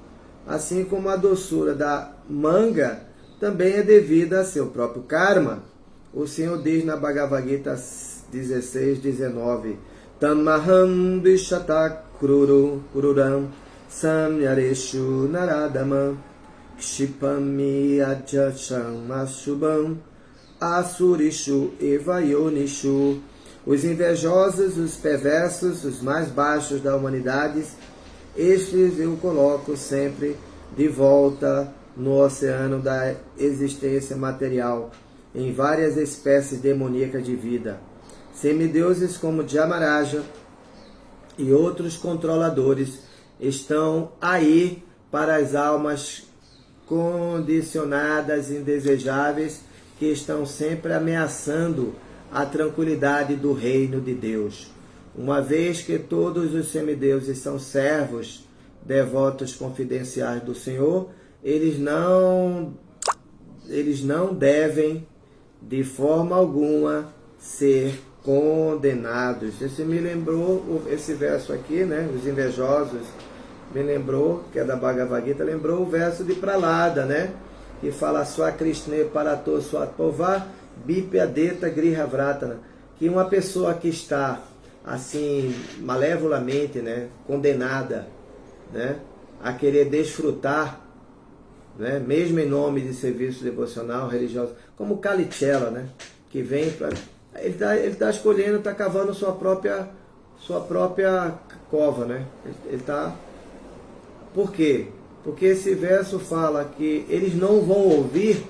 assim como a doçura da manga também é devida a seu próprio karma. O Senhor diz na Bhagavad Gita 16:19, Tamaham Vishata Kururam Samyareshu Naradama Kshipami Ajacham Ashubam Asurishu Evayonishu. Os invejosos, os perversos, os mais baixos da humanidade, estes eu coloco sempre de volta no oceano da existência material, em várias espécies demoníacas de vida. Semideuses como Dhyamaraja e outros controladores estão aí para as almas condicionadas, indesejáveis, que estão sempre ameaçando a tranquilidade do reino de Deus. Uma vez que todos os semideuses são servos, devotos confidenciais do Senhor, eles não devem de forma alguma ser condenados. Esse me lembrou, esse verso aqui, né, os invejosos, me lembrou, que é da Bhagavad Gita, lembrou o verso de Pralada, né, que fala Swa Krishne Parato Swatpova Bipyadeta Grihavratana, que uma pessoa que está assim malevolamente, né, condenada, né, a querer desfrutar, né, mesmo em nome de serviço devocional religioso, como Kalichela, né, que vem Ele tá escolhendo, está cavando sua própria cova, né? Ele tá... Por quê? Porque esse verso fala que eles não vão ouvir,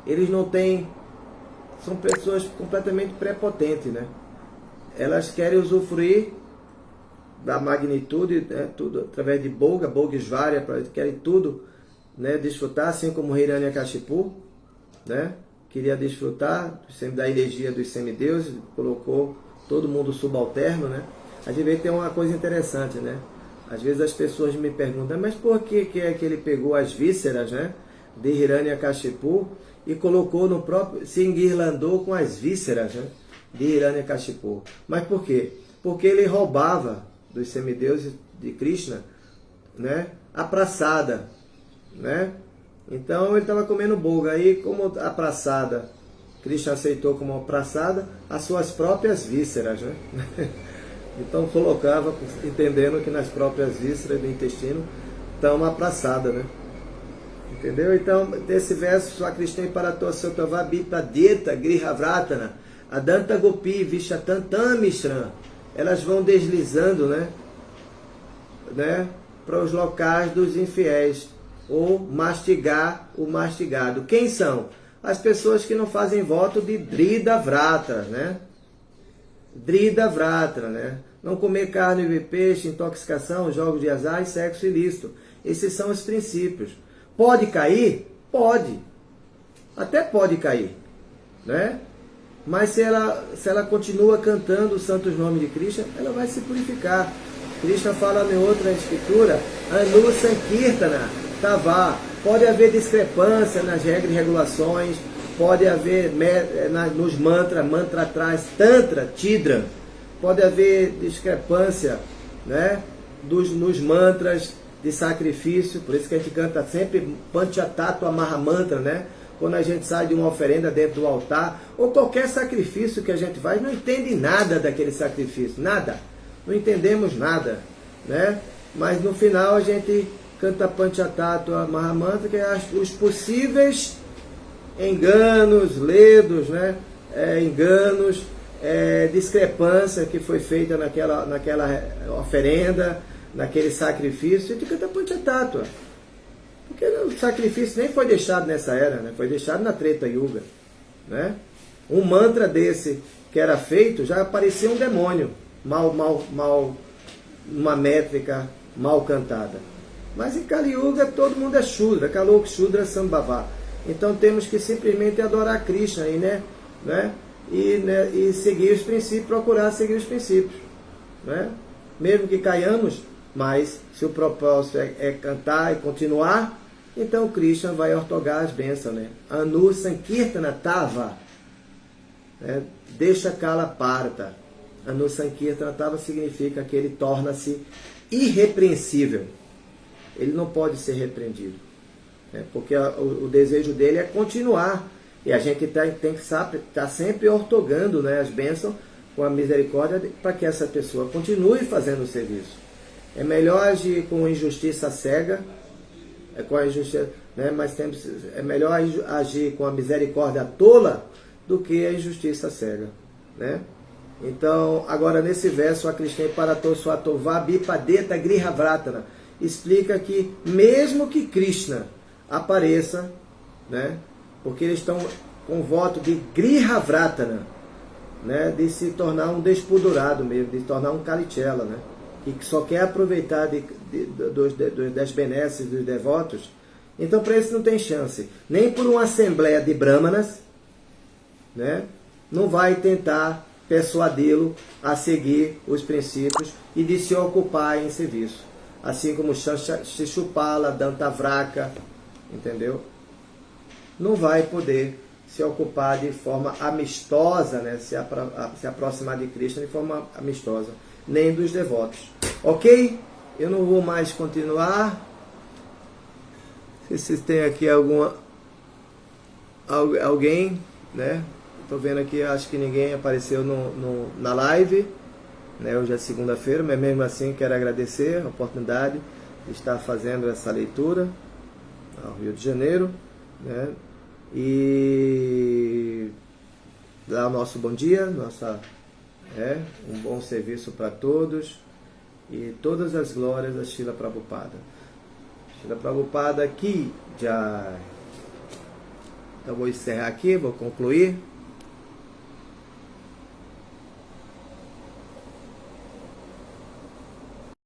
eles não têm... São pessoas completamente prepotentes, né? Elas querem usufruir da magnitude, né? Tudo através de Bogisvária, querem tudo, né? Desfrutar, assim como Hiranyakashipu, né? Queria desfrutar da energia dos semideuses, colocou todo mundo subalterno, né? A gente vê que tem uma coisa interessante, né? Às vezes as pessoas me perguntam, mas por que é que ele pegou as vísceras, né, de Hiranyakashipu e colocou no próprio, se enguirlandou com as vísceras, né, de Hiranyakashipu? Mas por quê? Porque ele roubava dos semideuses de Krishna, né, a praçada, né? Então ele estava comendo boga, aí como a praçada, Krishna aceitou como uma praçada as suas próprias vísceras, né? Então colocava, entendendo que nas próprias vísceras do intestino está uma praçada, né? Entendeu? Então, desse verso, Swakrishna Parato Sotava Bipadeta Grihavratana Adanta Gopi Vishatantam Mishram, elas vão deslizando, né? Para os locais dos infiéis, ou mastigar o mastigado. Quem são? As pessoas que não fazem voto de Drida Vratra, né? Drida Vratra, né? Não comer carne e peixe, intoxicação, jogos de azar e sexo ilícito. Esses são os princípios. Pode cair? Pode. Até pode cair, né? Mas se ela continua cantando os santos nomes de Krishna, ela vai se purificar. Krishna fala em outra escritura, Anu Sankirtana, Tavá. Pode haver discrepância nas regras e regulações, pode haver nos mantras, mantra atrás, tantra, tidra, pode haver discrepância, né, nos mantras de sacrifício, por isso que a gente canta sempre Panchatattva Mahamantra, né? Quando a gente sai de uma oferenda dentro do altar, ou qualquer sacrifício que a gente faz, não entende nada daquele sacrifício, nada, não entendemos nada, né? Mas no final a gente canta Panchatattva Mahamantra, que é os possíveis enganos, ledos, né? Enganos, discrepância que foi feita naquela oferenda, naquele sacrifício, a gente canta Panchatattva. Porque o sacrifício nem foi deixado nessa era, né? Foi deixado na Treta Yuga, né? Um mantra desse que era feito, já aparecia um demônio, uma métrica mal cantada. Mas em Kali Yuga todo mundo é Shudra, Kalok Shudra Sambhava. Então temos que simplesmente adorar Krishna aí, né? E seguir os princípios, procurar seguir os princípios, né? Mesmo que caiamos, mas se o propósito é cantar e continuar, então Krishna vai ortogar as bênçãos, né? Anu Sankirtana Tava, né? Deixa Kala Parta. Anu Sankirtana Tava significa que ele torna-se irrepreensível. Ele não pode ser repreendido, né? Porque o desejo dele é continuar. E a gente tem que estar sempre ortogando, né, as bênçãos com a misericórdia para que essa pessoa continue fazendo o serviço. É melhor agir com injustiça cega, né, mas é melhor agir com a misericórdia tola do que a injustiça cega, né? Então, agora nesse verso, a Krishna Parato Swatová Bipadeta Grihavratana explica que mesmo que Krishna apareça, né, porque eles estão com voto de Grihavratana, né, de se tornar um despudorado mesmo, de se tornar um Kalichela, né, que só quer aproveitar das benesses dos devotos. Então para isso não tem chance, nem por uma assembleia de Brahmanas, né, não vai tentar persuadi-lo a seguir os princípios e de se ocupar em serviço, assim como Shishupala, Dantavraka, entendeu? Não vai poder se ocupar de forma amistosa, né? se aproximar de Krishna de forma amistosa, nem dos devotos. Ok? Eu não vou mais continuar. Se vocês têm aqui alguém, né? Estou vendo aqui, acho que ninguém apareceu na live, né? Hoje é segunda-feira, mas mesmo assim quero agradecer a oportunidade de estar fazendo essa leitura ao Rio de Janeiro, né? E dar o nosso bom dia, um bom serviço para todos e todas as glórias a Srila Prabhupada. Srila Prabhupada aqui já. Então vou encerrar aqui, vou concluir.